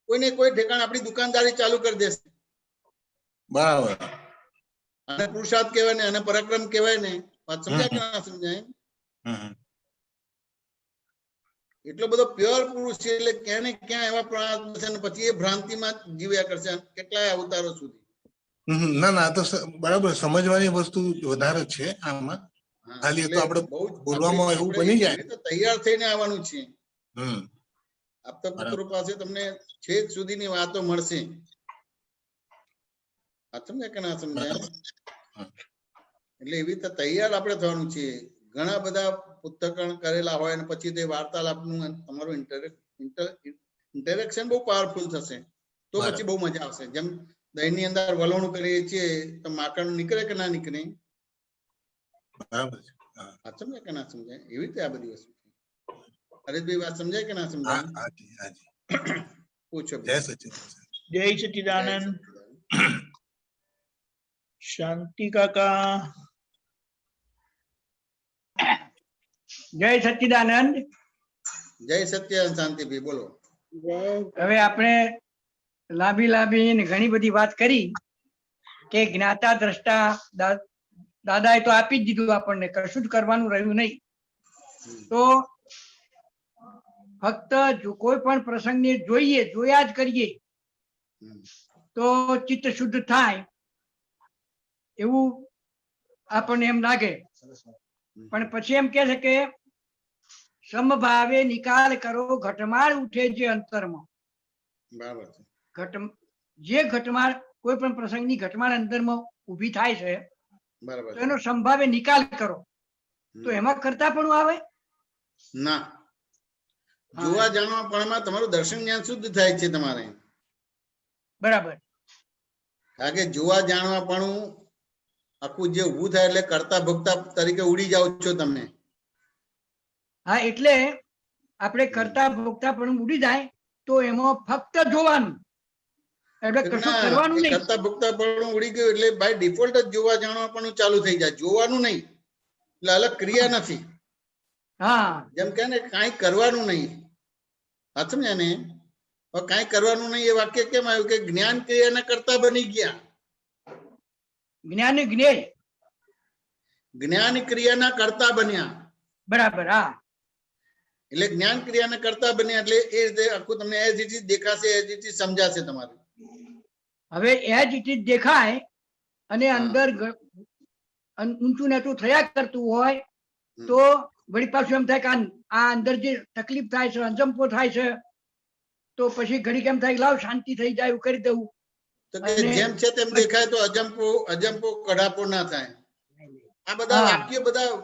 કોઈને કોઈ ઠેકાણ આપણી દુકાનદારી ચાલુ કરી દેશે. બરાબર. અને પુરુષાર્થ કહેવાય ને, અને પરાક્રમ કહેવાય ને. વાત સમજાય કે ના સમજાય? એટલો બધો પ્યોર પુરુષ છે એટલે ક્યાં ને ક્યાં એવા પ્રાણ છે, પછી એ ભ્રાંતિમાં જીવ્યા કરશે કેટલાય અવતારો સુધી. ના ના, તો બરાબર. સમજવાની વસ્તુ વધારે છે આમાં. ખાલી તો આપણે બોલવામાં એવું બની જાય. તૈયાર થઈને આવવાનું છે. આપતા પુત્રો પાસે તમને છેક સુધીની વાતો મળશે. સમજાય કે ના સમજાય? એટલે એવી રીતે તૈયાર આપણે થવાનું છે. ઘણા બધા પુસ્તકણ કરેલા હોય અને પછી તે વાર્તાલાપનું તમારું ઇન્ટરેક્શન બહુ પાવરફુલ થશે, તો પછી બહુ મજા આવશે. જેમ દહીંની અંદર વલોણું કરીએ છીએ તો માખણ નીકળે કે ના નીકળે? સમજાય કે ના સમજાય? એવી રીતે આ બધી વસ્તુ છે. હરેશભાઈ વાત સમજાય કે ના સમજાય? પૂછો. જય સચ્ચિદાનંદ. શાંતિ કાકા. જય સચ્ચિદાનંદ. જય સત્યાનંદ. શાંતિભાઈ બોલો. હવે આપણે લાંબી ઘણી બધી વાત કરી કે જ્ઞાતા દ્રષ્ટા દાદાએ તો આપી જ દીધું, આપણને કશું જ કરવાનું રહ્યું નહીં. તો ફક્ત કોઈ પણ પ્રસંગને જોયા જ કરીએ તો ચિત્ત શુદ્ધ થાય એવું આપણને એમ લાગે. પણ પછી એમ કે છે કે સમભાવે નિકાલ કરો, ઘટમાળ ઉઠે જે અંતરમાં. જે ઘટમાળ કોઈ પણ પ્રસંગની ઘટમાળ અંતરમાં ઊભી થાય છે, તો એનો સંભાવે નિકાલ કરો. તો એમાં કરતા પણ આવે ના? જોવા જાણવા પણમાં તમારું દર્શન જ્ઞાન શુદ્ધ થાય છે તમારે. બરાબર. કારણ કે જોવા જાણવા પણ આખું જે ઊભું થાય એટલે કરતા ભોગતા તરીકે ઉડી જાવ છો તમે. હા, એટલે આપણે કરતા ભોગતા પણ ઉડી જાય તો એમાં ફક્ત જોવાનું, એટલે કશું કરવાનું નહીં. કરતા ભોગતા પણ ઉડી ગયું એટલે બાય ડિફોલ્ટ જ જોવા જાણવા પણ ચાલુ થઈ જાય. જોવાનું નહીં એટલે અલગ ક્રિયા નથી. હા, જેમ કે ને કાંઈ કરવાનું નહીં. સમજ્યા ને? કાંઈ કરવાનું નહીં એ વાક્ય કેમ આવ્યું? કે જ્ઞાન ક્રિયાના કરતા બની ગયા. જ્ઞાન જ્ઞેય જ્ઞાન ક્રિયાના કર્તા બન્યા. બરાબર. હા, એટલે જ્ઞાન ક્રિયાના કર્તા બન્યા એટલે એ રીતે આખું તમને એઝ ઇટ ઇઝ દેખાશે, એઝ ઇટ ઇઝ સમજાશે તમારે. હવે એજ ઇટ ઇઝ દેખાય અને અંદર ઊંચું નીચું થયા કરતું હોય તો વળી પાછું એમ થાય કે આ અંદર જે તકલીફ થાય છે, અજંપો થાય છે, તો પછી ઘડી કેમ થાય લાવ શાંતિ થઈ જાય એવું કરી દઉં. તો કે જેમ છે તેમ દેખાય તો અજંપો કડાપો ના થાય. આ બધા વાક્ય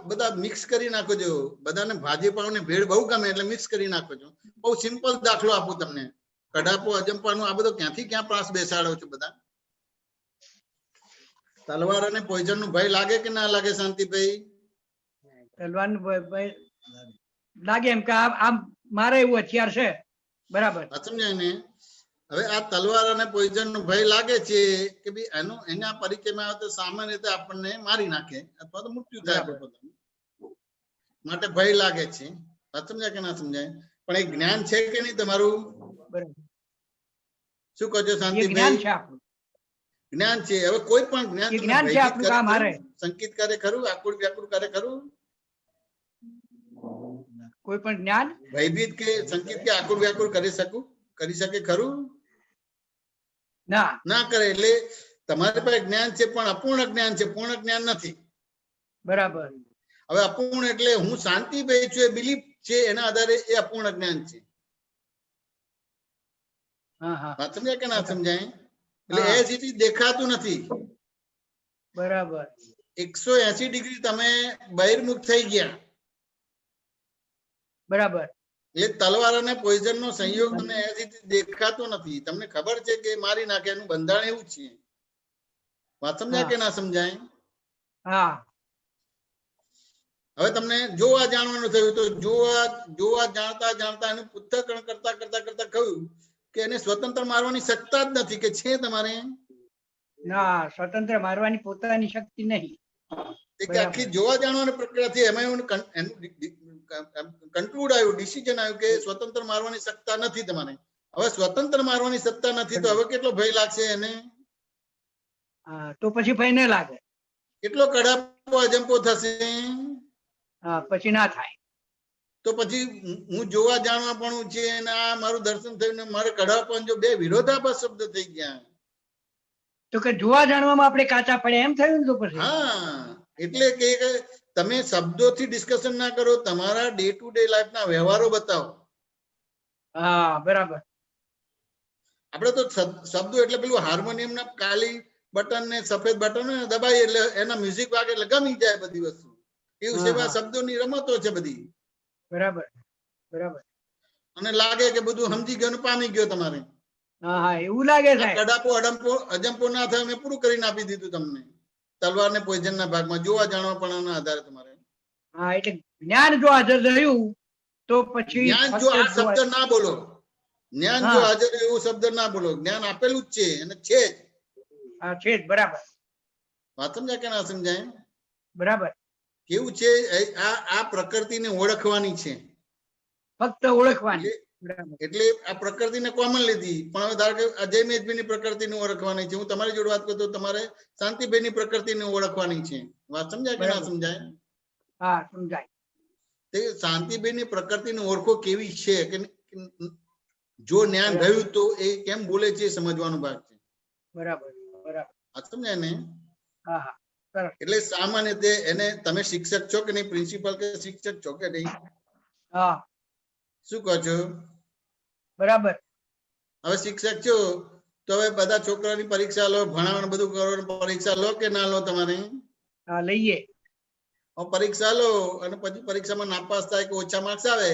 બધા મિક્સ કરી નાખો છો. બધાને ભાજી પાવને ભેળ બહુ ગમે એટલે મિક્સ કરી નાખો છો. બહુ સિમ્પલ દાખલો આપું તમને. કડાપો અજંપાનું આ બધું ક્યાંથી ક્યાં પ્રાસ બેસાડો છો બધા. તલવાર અને પોઈઝન નું ભય લાગે કે ના લાગે શાંતિભાઈ? તલવાર નું ભય લાગે એમ કે આ મારે એવું હથિયાર છે. બરાબર, સમજાય ને? હવે આ તલવાર અને પોઈઝન નું ભય લાગે છે કે ભાઈ એના પરિચયમાં આવે તો સામાન્ય રીતે આપણને મારી નાખે અથવા તો મૃત્યુ થાય પોતાનું, માટે ભય લાગે છે. સમજાય કે ના સમજાય? પણ એ જ્ઞાન છે કે નહીં તમારું? શું કહો છો શાંતિભાઈ? જ્ઞાન છે. હવે કોઈ પણ જ્ઞાન સંકેત કરે ખરું? આકુળ વ્યાકુળ કરે ખરું? કોઈ પણ જ્ઞાન ભયભીત કે સંકેત કે આકુળ વ્યાકુળ કરી શકે ખરું? ના કરે. એટલે તમારી પાસે જ્ઞાન છે પણ અપૂર્ણ જ્ઞાન છે, પૂર્ણ જ્ઞાન નથી. બરાબર. હવે અપૂર્ણ એટલે હું શાંતિભાઈ છું એ બિલીફ છે, એના આધારે એ અપૂર્ણ જ્ઞાન છે. સમજાય કે ના સમજાય? એટલે એઝ ઇટ ઇઝ દેખાતું નથી. બરાબર. 180 ડિગ્રી તમે બહિર્મુખ થઈ ગયા. બરાબર. એ તલવાર અને પોઈઝન નો સંયોગ તમને એઝ ઇટ ઇઝ દેખાતો નથી. તમને ખબર છે કે મારી નાખે, એનું બંધારણ એવું છે. વાત સમજાય કે ના સમજાય? હા. હવે તમને જોવા જાણવાનું થયું તો જોવા જાણતા એનું પૃથ્થકરણ કરતા કહ્યું કે એને સ્વતંત્ર મારવાની સત્તા જ નથી કે છે તમારે? ના, સ્વતંત્ર મારવાની પોતાની શક્તિ નહીં. આખી જોવા જાણવાની પ્રક્રિયા થી એમાં કન્ક્લુડ આવ્યું, ડિસિઝન આવ્યું કે સ્વતંત્ર મારવાની સત્તા નથી તમારે. હવે સ્વતંત્ર મારવાની સત્તા નથી તો હવે કેટલો ભય લાગશે એને? તો પછી ભય ન લાગે. કેટલો કડાપો અજંપો થશે? પછી ના થાય. તો પછી હું જોવા જાણવા પણ છે અને આ મારું દર્શન થયું ને મારે કડાપણ જો બે વિરોધાભાસ શબ્દ થઈ ગયા તો કે જોવા જાણવામાં આપણે કાચા પડે એમ થયું ને. તો પછી એટલે કે તમે શબ્દોથી ડિસ્કશન ના કરો, તમારા ડે ટુ ડે લાઈફ ના વ્યવહારો બતાવો. બરાબર. આપણે તો શબ્દો એટલે પેલું હાર્મોનિયમ ના કાલી બટન ને સફેદ બટન દબાઈ એટલે એના મ્યુઝિક વાગે એટલે ગમી જાય બધી વસ્તુ. એવું સેવા શબ્દોની રમતો છે બધી. બરાબર. બરાબર. અને લાગે કે બધું સમજી ગયો ને પામી ગયો તમારે. એવું લાગે છે. કડાપો અજંપો ના થાય મેં પૂરું કરીને આપી દીધું તમને. તલવાર ને પોઈઝન ના ભાગમાં જોવા જાણવા પણ આધારે તમારે. એટલે જ્ઞાન જો હાજર રહ્યું તો પછી જ્ઞાન જો આ શબ્દ ના બોલો, જ્ઞાન જો હાજર એવું શબ્દ ના બોલો, જ્ઞાન આપેલું જ છે અને છે જ. બરાબર. વાત સમજાય કે ના સમજાય? બરાબર. કેવું છે આ પ્રકૃતિને ઓળખવાની છે, ફક્ત ઓળખવાની. એટલે આ પ્રકૃતિને કોમન લીધી. પણ હવે ધારો કે અજય મેઘભાઈ ની પ્રકૃતિને ઓળખવાની છે, હું તમારી જોડે વાત કરતો તમારે શાંતિભાઈ ની પ્રકૃતિને ઓળખવાની છે. વાત સમજાય કે ના સમજાય? સમજાય. તે શાંતિભાઈ ની પ્રકૃતિને ઓળખો કેવી છે કે જો જ્ઞાન રહ્યું તો એ કેમ બોલે છે સમજવાનો ભાગ છે. બરાબર. બરાબર. સમજાય ને? એટલે સામાન્ય રીતે એને તમે શિક્ષક છો કે નહીં, પ્રિન્સિપલ કે શિક્ષક છો કે નહીં? શું કહો છો? બરાબર. હવે શિક્ષક છો તો હવે બધા છોકરાની પરીક્ષા લો, ભણાવવાનું બધું કરો, પરીક્ષા લો કે ના લો? તમારે લઈએ. પરીક્ષા લો અને પછી પરીક્ષામાં નાપાસ થાય કે ઓછા માર્ક્સ આવે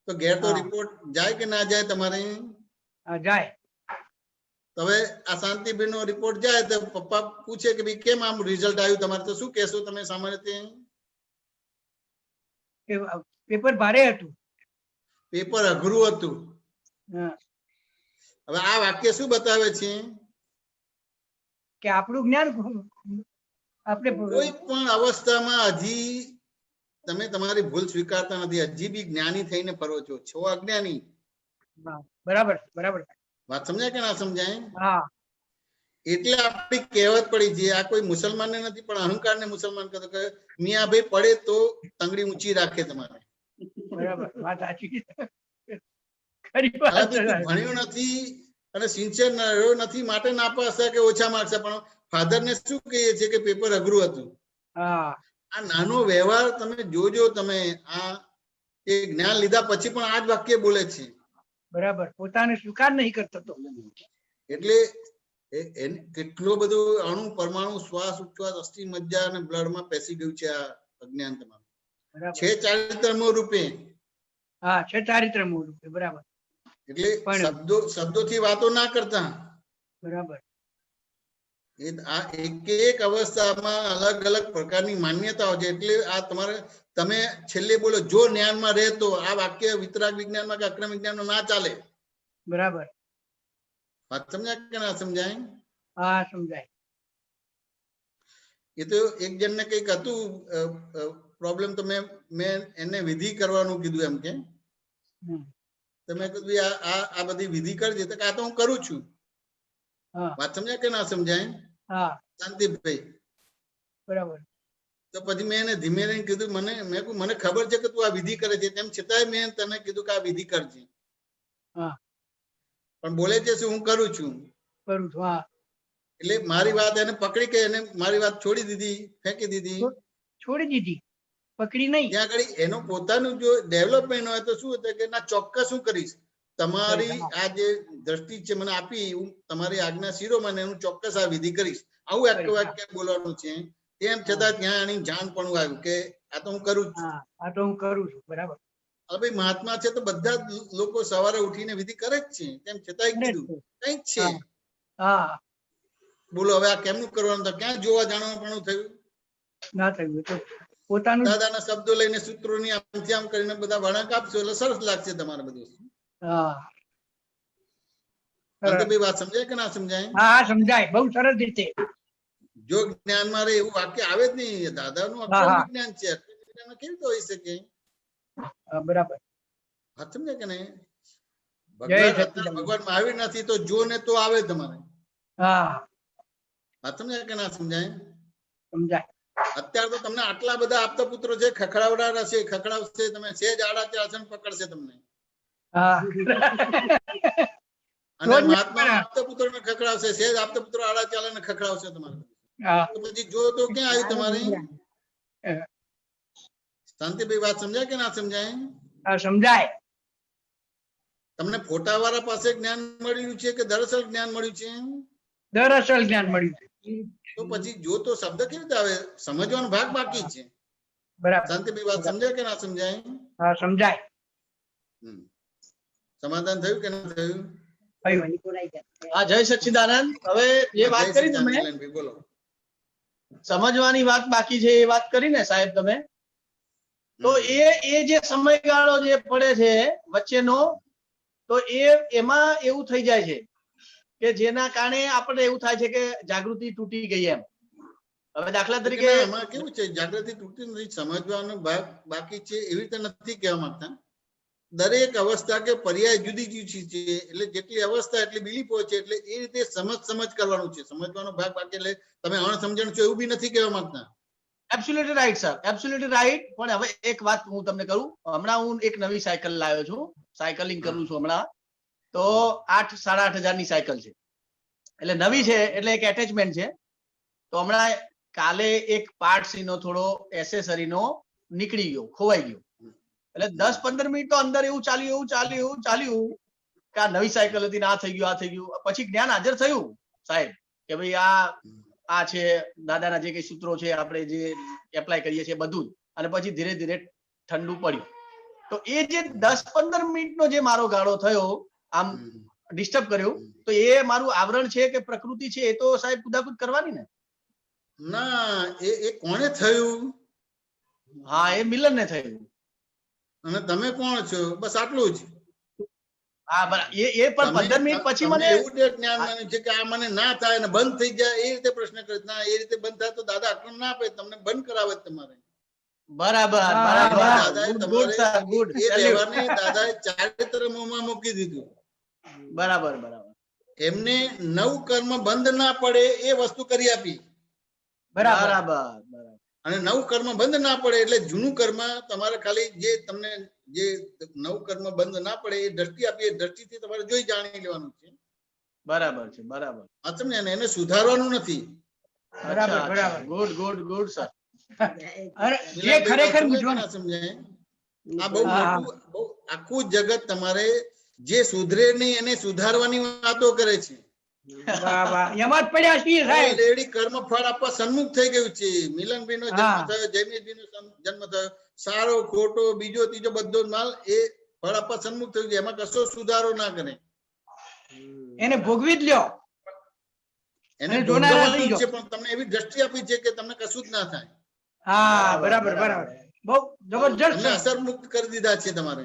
તો ઘેર તો રિપોર્ટ જાય કે ના જાય તમારે? જાય. હવે આ શાંતિભાઈ નો રિપોર્ટ જાય તો પપ્પા પૂછે કે ભાઈ કેમ આમ રિઝલ્ટ આવ્યું તમારે, તો શું કહેશો તમે સામાન્ય રીતે? પેપર ભારે હતું, પેપર અઘરું હતું. હવે આ વાક્ય શું બતાવે છે? કે આપણું જ્ઞાન આપણે કોઈ પણ અવસ્થામાં હજી તમે તમારી ભૂલ સ્વીકારતા નથી, હજી બી જ્ઞાની થઈને ફરો છો અજ્ઞાની. બરાબર. બરાબર. વાત સમજાય કે ના સમજાય? એટલે આપણી કહેવત પડી છે, આ કોઈ મુસલમાનને નથી પણ અહંકારને મુસલમાન કહેતો કે મિયાભાઈ પડે તો તંગડી ઊંચી રાખે તમારે. બરાબર, વાત સાચી. ભણ્યો નથી અને સિન્સિયર રહ્યો નથી માટે નાપાસ કે ઓછા માર્ક્સ, પણ ફાધર ને શું કહીએ છીએ કે પેપર અઘરું હતું. આ નાનો વ્યવહાર તમે જોજો, તમે આ એ જ્ઞાન લીધા પછી પણ આ જ વાક્ય બોલે છે. બરાબર, પોતાને સ્વીકાર નહીં કરતો. એટલે કેટલો બધો અણુ પરમાણુ શ્વાસ ઉચ્છ્વાસ અસ્થિ મજ્જા અને બ્લડ માં પેસી ગયું છે આ અજ્ઞાન તમારું. છે ચારિત્રમો રૂપે. હા, છે ચારિત્રમો રૂપે. બરાબર. એટલે શબ્દોથી વાતો ના કરતા. બરાબર. આ એક અવસ્થામાં અલગ અલગ પ્રકારની માન્યતાઓ છે. એટલે આ તમારે તમે છેલ્લે બોલો જો જ્ઞાનમાં રહે તો આ વાક્ય વિતરાગ વિજ્ઞાનમાં કે અક્રમ વિજ્ઞાનમાં ના ચાલે. બરાબર. વાત સમજાય કે ના સમજાય? હા, સમજાય. એ તો એક જણ ને કઈક હતું પ્રોબ્લેમ, તો મેં એને વિધિ કરવાનું કીધું એમ કે તમે કીધું આ બધી વિધિ કરજે, તો આ તો હું કરું છું. વાત સમજાય કે ના સમજાય? શાંતિભાઈ. બરાબર. તો પછી મેં એને ધીમે રહીને કીધું મને ખબર છે કે તું આ વિધિ કરે છે, તેમ છતાંય મેં તને કીધું કે આ વિધિ કરજે. પણ બોલે છે શું હું કરું છું. એટલે મારી વાત એને પકડી કે એને મારી વાત છોડી દીધી, ફેંકી દીધી. છોડી દીધી, પકડી નહીં. ત્યાં આગળ એનો પોતાનું જો ડેવલપમેન્ટ હોય તો શું હતું કે ના ચોક્કસ શું કરીશ, તમારી આ જે દ્રષ્ટિ છે મને આપી, હું તમારી આજ્ઞા શિરોમાં એનું ચોક્કસ આ વિધિ કરીશ. આવું એક વાક્ય બોલવાનું છે. તેમ છતાં ત્યાં એની જાણ પણ આવ્યું કે આ તો હું કરું છું. આ તો હું કરું છું. બરાબર. હવે ભાઈ મહાત્મા છે તો બધા જ લોકો સવારે ઉઠીને વિધિ કરે જ છે, તેમ છતાંય કીધું કઈક છે. બોલો હવે આ કેમનું કરવાનું? તો ક્યાં જોવા જાણવાનું પણ થયું ના થયું. તો પોતાનું દાદાના શબ્દો લઈને સૂત્રોની આમથી આમ કરીને બધા વળાંક આપશો એટલે સરસ લાગશે તમારે બધું. વાત સમજાય કે ના સમજાય? હા, સમજાય બહુ સરસ રીતે. જો જ્ઞાનમાં રહે એવું વાક્ય આવે જ નહીં. દાદાનું અક્ષર વિજ્ઞાન છે, કેવી રીતે હોઈ શકે? બરાબર. વાત સમજાય કે નહીં? ભગવાન મહાવીર નથી તો જો ને તો આવે તમારે. વાત સમજાય કે ના સમજાય? સમજાય. અત્યારે તો તમને આટલા બધા આપતા પુત્રો છે, ખખડાવશે તમે, સેજ આડા ત્યાં પકડશે તમને. અને મહાત્મા આપતા પુત્રો ને ખખડાવશે, સેજ આપતા પુત્રો આડા ચાલે ને ખખડાવશે તમારે. તો પછી જો તો ક્યાં આવી તમારી? શાંતિભાઈ વાત સમજાય કે ના સમજાય? સમજાય. તમને ફોટા વાળા પાસે જ્ઞાન મળ્યું છે કે દરઅસલ જ્ઞાન મળ્યું છે? દરઅસલ જ્ઞાન મળ્યું છે. તો પછી જો તો શબ્દ કેવી રીતે આવે? સમજવાનો ભાગ બાકી છે. બરાબર. શાંતિભાઈ વાત સમજાય કે ના સમજાય? હા, સમજાય. સમાધાન થયું કે ના થયું? હા, જય સચ્ચિદાનંદ. હવે જે વાત કરી તમે સમજવાની વાત બાકી છે એ વાત કરી ને સાહેબ તમે, તો એ જે સમયગાળો જે પડે છે વચ્ચેનો, તો એમાં એવું થઈ જાય છે કે જેના કારણે આપણે એવું થાય છે કે જાગૃતિ તૂટી ગઈ એમ. હવે દાખલા તરીકે એમાં કેવું છે, જાગૃતિ તૂટતી નથી, સમજવાનો ભાગ બાકી છે એવી રીતે નથી કહેવા માંગતા. દરેક અવસ્થા કે પર્યાય જુદી જુદી છે, એટલે જેટલી અવસ્થા એટલી બિલીફો છે, એટલે એ રીતે સમજ કરવાનું છે. સમજવાનો ભાગ બાકી એટલે તમે અણસમજણ છો એવું બી નથી કહેવા માંગતા. Absolutely right sir, absolutely right. પણ હવે એક વાત હું તમને કરું, હમણાં હું એક નવી સાયકલ લાવ્યો છું, સાયકલિંગ કરું છું હમણાં. તો 8,500 ની સાયકલ છે, એટલે નવી છે, એટલે એક એટેચમેન્ટ છે. તો હમણાં કાલે એક પાર્ટ નો થોડો એસેસરી નો નીકળી ગયો, ખોવાઈ ગયો. એટલે 10-15 મિનિટ તો અંદર એવું ચાલ્યું કે આ નવી સાયકલ હતી ને આ થઈ ગયું. પછી જ્ઞાન હાજર થયું સાહેબ કે ભાઈ આ છે દાદાના જે કઈ સૂત્રો છે, આપણે જે એપ્લાય કરીએ છીએ બધું જ. અને પછી ધીરે ધીરે ઠંડુ પડ્યું. તો એ જે 10-15 મિનિટનો જે મારો ગાળો થયો, આમ ડિસ્ટર્બ કર્યું, તો એ મારું આવરણ છે કે પ્રકૃતિ છે, એ તો સાહેબ કુદાકુદ કરવાની ને. ના, એ કોણે થયું? હા, એ મિલન ને થયું. અને તમે કોણ છો? બસ આટલું જ. હા, બરાબર. એ પણ 15 મિનિટ પછી મને એવું જ્ઞાન માન્યું છે કે આ મને ના થાય ને બંધ થઈ જાય, એ રીતે પ્રશ્ન કરે. ના, એ રીતે બંધ થાય તો દાદા આક્રમ ના આપે, તમને બંધ કરાવે તમારે. બરાબર. દાદાએ ચારિત્ર મોમાં મૂકી દીધું. બરાબર. એમને નવું કર્મ બંધ ના પડે એ વસ્તુ કરી આપી. બરાબર બરાબર. અને નવું કર્મ બંધ ના પડે એટલે જૂનું કર્મ તમારે ખાલી જે તમને જે નવું કર્મ બંધ ના પડે એ દ્રષ્ટિ આપી, એ દ્રષ્ટિથી તમારે જોઈ જાણી લેવાનું છે. બરાબર છે, બરાબર. આ સમજે ને, એને સુધારવાનું નથી. બરાબર બરાબર. Good good good sir. અરે જે ખરેખર મૂંઝવણ સમજાય, આ બહુ મોટું બહુ આખું જગત તમારે જે સુધરે નહીં એને સુધારવાની વાતો કરે છે. વાહ વાહ, એમાં જ પડ્યા છીએ સાહેબ. ઓલરેડી કર્મ ફળ આપવા સન્મુખ થઈ ગયું છે. મિલનભાઈ નો જન્મ થયો, જયમીરભાઈ નો જન્મ થયો, સારો ખોટો બીજો ત્રીજો બધો માલ એ ફળ આપવા સન્મુખ થયું છે. એમાં કશો સુધારો ના કરે, એને ભોગવી જ લ્યો. એને ભોગવવાનું છે, પણ તમને એવી દ્રષ્ટિ આપી છે કે તમને કશું જ ના થાય. હા બરાબર બરાબર, બહુ જબરજસ્ત. તમને અસર મુક્ત કરી દીધા છે તમારે.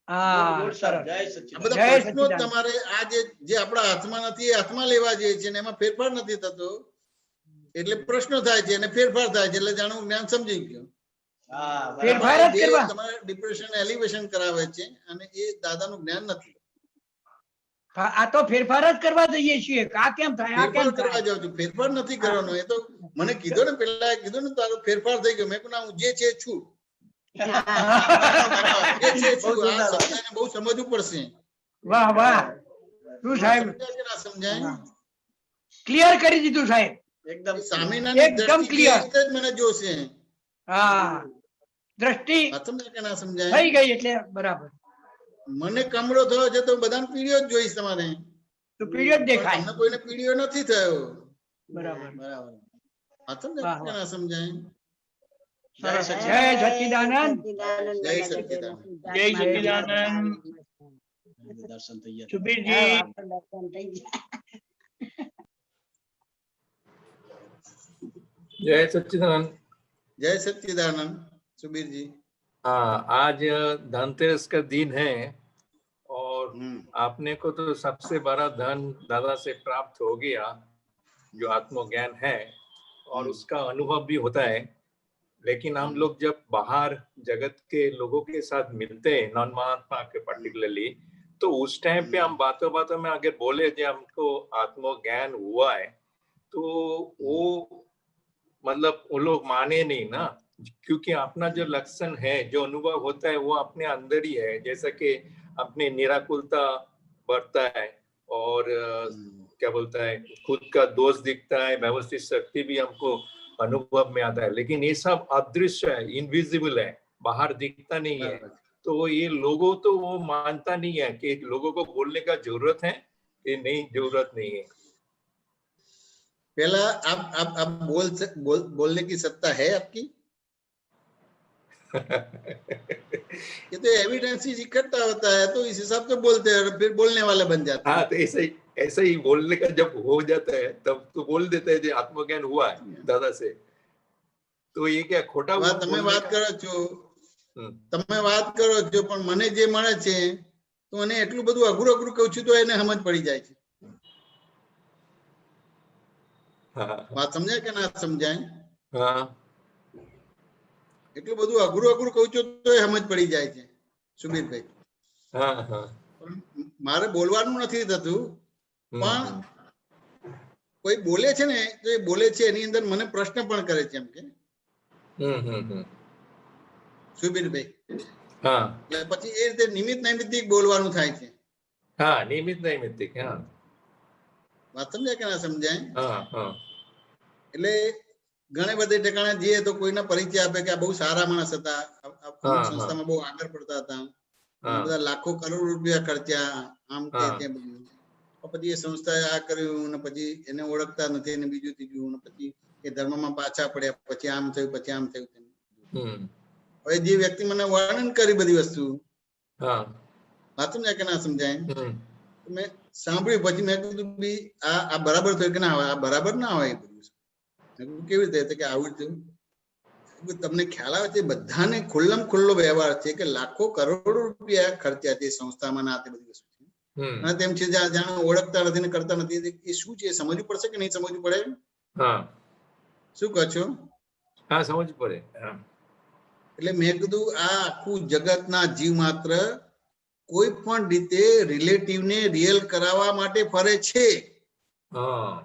હા સરસ. આ બધા પ્રશ્નો તમારે આ જે આપણા હાથમાં નથી એ હાથમાં લેવા જઈએ છે ને એમાં ફેરફાર નથી થતો એટલે પ્રશ્નો થાય છે અને ફેરફાર થાય છે એટલે જાણું જ્ઞાન સમજી ગયો. ફેરફાર જ કરવા તમારે ડિપ્રેશન એલિવેશન કરાવે છે અને એ દાદાનું જ્ઞાન નથી. આ તો ફેરફાર જ કરવા જઈએ છીએ. આ કેમ થાય, આ કેમ કરવા જાવ છું, ફેરફાર નથી કરવાનો. એ તો મને કીધું ને, પેલા કીધું ને તારો ફેરફાર થઈ ગયો. મેં કહ્યું હું જે છે છું. બહુ સમજવું પડશે. વાહ વાહ, શું સાહેબ સમજાય, ક્લિયર કરી દીધું સાહેબ. એકદમ એકદમ ક્લિયર મને જોશે. હા, દ્રષ્ટિ સમજાય થઈ ગઈ એટલે બરાબર. મને કમળો થયો છે તો બધાને પીળીઓ જ જોઈશ તમારે, તો પીળીઓ જ દેખાય. તમને કોઈને પીળીઓ નથી થયો. બરાબર બરાબર. સમજાય. જય સચ્ચિદાનંદ. જય સચ્ચિદાનંદ. જય સચ્ચિદાનંદ. દર્શન થઈ ગયા. સુબીરજી जय सच्चिदानंद। जय सच्चिदानंद सुबीर जी। हाँ, आज धनतेरस का दिन है और आपने को तो सबसे बड़ा धन दादा से प्राप्त हो गया जो आत्मज्ञान है और उसका अनुभव भी होता है। लेकिन हम लोग जब बाहर जगत के लोगों के साथ मिलते हैं, नॉन महात्मा के पर्टिकुलरली, तो उस टाइम पे हम बातों बातों में अगर बोले जो हमको आत्मज्ञान हुआ है तो वो मतलब वो लोग माने नहीं ना, क्योंकि अपना जो लक्षण है, जो अनुभव होता है वो अपने अंदर ही है। जैसा कि अपने निराकुलता बढ़ता है और क्या बोलता है खुद का दोष दिखता है, व्यवस्थित शक्ति भी हमको अनुभव में आता है। लेकिन ये सब अदृश्य है, इनविजिबल है, बाहर दिखता नहीं है। तो ये लोगों तो वो मानता नहीं है कि लोगों को बोलने का जरूरत है कि नहीं, जरूरत नहीं है। पहला आप बोलने की सत्ता है आपकी? ये तो एविडेंस ही इकट्ठा होता है तो इस हिसाब से बोलते हैं और फिर बोलने वाले बन जाते हैं। हाँ, तो ऐसा ही बोलने का जब हो जाता है तब तो बोल देते हैं जो आत्मज्ञान हुआ है दादा से। तो ये क्या खोटा તમે વાત કરો છો, તમે વાત કરો છો, પણ મને જે મળે છે તો મને એટલું બધું અઘરું અઘરું કહું છું તો એને સમજ પડી જાય છે। વાત સમજાય કે ના સમજાય? એટલું બધું અઘરું અઘરું કહું છું તો એ સમજ પડી જાય છે સુબીરભાઈ। મારે બોલવાનું નથી થતું, પણ કોઈ બોલે છે ને તો એ બોલે છે એની અંદર મને પ્રશ્ન પણ કરે છે એમ કે સુબીરભાઈ, એટલે પછી એ રીતે નિમિત્ત નૈમિત્તિક બોલવાનું થાય છે। હા, નિમિત્ત નૈમિત્તિક। હા, વાત સમજાય કે ના સમજાય? એટલે ઘણી બધી ઠેકાણે જઈએ તો કોઈના પરિચય આપે કે આ બહુ સારા માણસ હતા, અમુક સંસ્થામાં બહુ આગળ પડતા હતા, બધા લાખો કરોડ રૂપિયા ખર્ચ્યા, આમ કે તે બધું, પછી એ સંસ્થાએ આ કર્યું ને પછી એને ઓળખતા નથી અને બીજું ત્રીજું ને પછી એ ધર્મમાં પાછા પડ્યા, પછી આમ થયું, પછી આમ થયું। હવે જે વ્યક્તિ મને વર્ણન કરી બધી વસ્તુ, વાત સમજાય કે ના સમજાય? મેં સાંભળ્યું પછી મેં કીધું બી આ બરાબર થયું કે ના હોય, આ બરાબર ના હોય એ બધું। કેવી રીતે કે આવું થયું? તમને ખ્યાલ આવે છે બધાને ખુલ્લમ ખુલ્લો વ્યવહાર છે કે લાખો કરોડો રૂપિયા ખર્ચ્યા છે સંસ્થામાં ના તે બધી વસ્તુ અને તેમ છે જાણે ઓળખતા નથી ને કરતા નથી, એ શું છે સમજવું પડશે કે નહીં સમજવું પડે? શું કહો છો? હા, સમજવું પડે। એટલે મેં કીધું આ આખું જગતના જીવ માત્ર કોઈ પણ રીતે રિલેટિવ ને રિયલ કરાવવા માટે ફરે છે. આ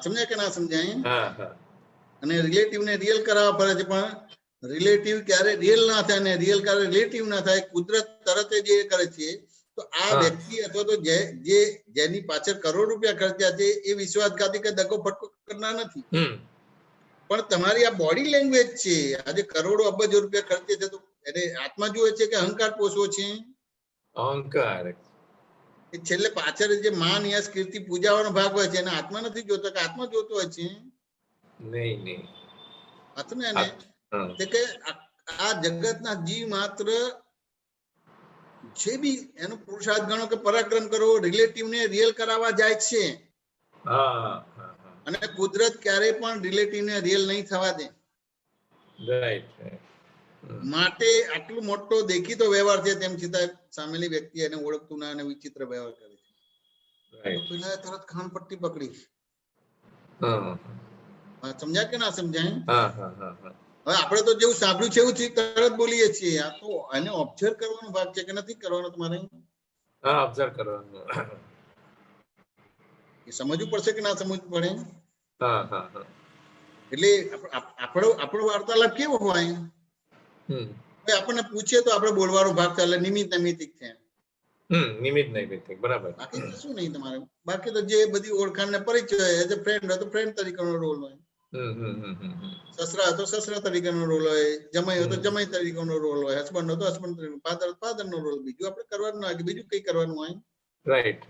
સમજાય કે ના સમજાય? અને રિલેટિવ ને રિયલ કરાવવા ફરે છે, પણ રિલેટિવ ક્યારે રિયલ ના થાય ને રિયલ ક્યારે રિલેટિવ ના થાય, કુદરત તરત જ એ કરે છે. તો આ વ્યક્તિ અથવા તો જેની પાછળ કરોડ રૂપિયા ખર્ચ્યા છે એ વિશ્વાસઘાતી કે દગો ફટકો કરનાર નથી, પણ તમારી આ બોડી લેંગ્વેજ છે. આજે કરોડો અબજો રૂપિયા ખર્ચે છે તો એને આત્મા જુએ છે કે અહંકાર પોષવો છે? અહંકાર. એ છેલ્લે પાછળ જે માન યશ કીર્તિ પૂજાવાનો ભાગ હોય છે એને આત્મા નથી જોતો કે આત્મા જોતો હોય છે? નહીં. આત્મા ને કે આ જગતના જીવ માત્ર જે બી એનો પુરુષાર્થ ગણો કે પરાક્રમ કરો, રિલેટિવ ને રિયલ કરાવવા જાય છે. અને કુદરત ક્યારેય પણ રિલેટિવ ને રિયલ નહીં થવા દે. માટે આટલું મોટો દેખીતો વ્યવહાર છે તેમ છતાં સામેલી વ્યક્તિ એને ઓળખતું ના અને વિચિત્ર વ્યવહાર કરે છે. પેલા તરત ખાન પટ્ટી પકડી. સમજાય કે ના સમજાય? હવે આપણે તો જેવું સાંભળ્યું છે એવું તરત બોલીએ છીએ. આ તો એને ઓબ્ઝર્વ કરવાનો ભાગ છે કે નથી કરવાનો તમારે? ઓબ્ઝર્વ કરવાનો. એ સમજવું પડશે કે ના સમજવું પડે? એટલે આપણો વાર્તાલાપ કેવો હોય? આપણને પૂછીએ તો આપણે બોલવાનો ભાગ ચાલે, નિમિત્ત નૈમિત્તિક છે. નિમિત્ત નૈમિત્તિક, બરાબર. બાકી શું નહીં તમારે. બાકી તો જે બધી ઓળખાણ ને પરિચય એઝ અ ફ્રેન્ડ હોય તો ફ્રેન્ડ તરીકેનો રોલ હોય, સસરા હોય તો સસરા તરીકેનો રોલ હોય, જમાઈ હોય તો જમાઈ તરીકેનો રોલ હોય, હસબન્ડ હોય તો હસબન્ડ તરીકે, ફાધર નો રોલ. બીજું આપણે કરવાનું ના, બીજું કઈ કરવાનું હોય? રાઈટ.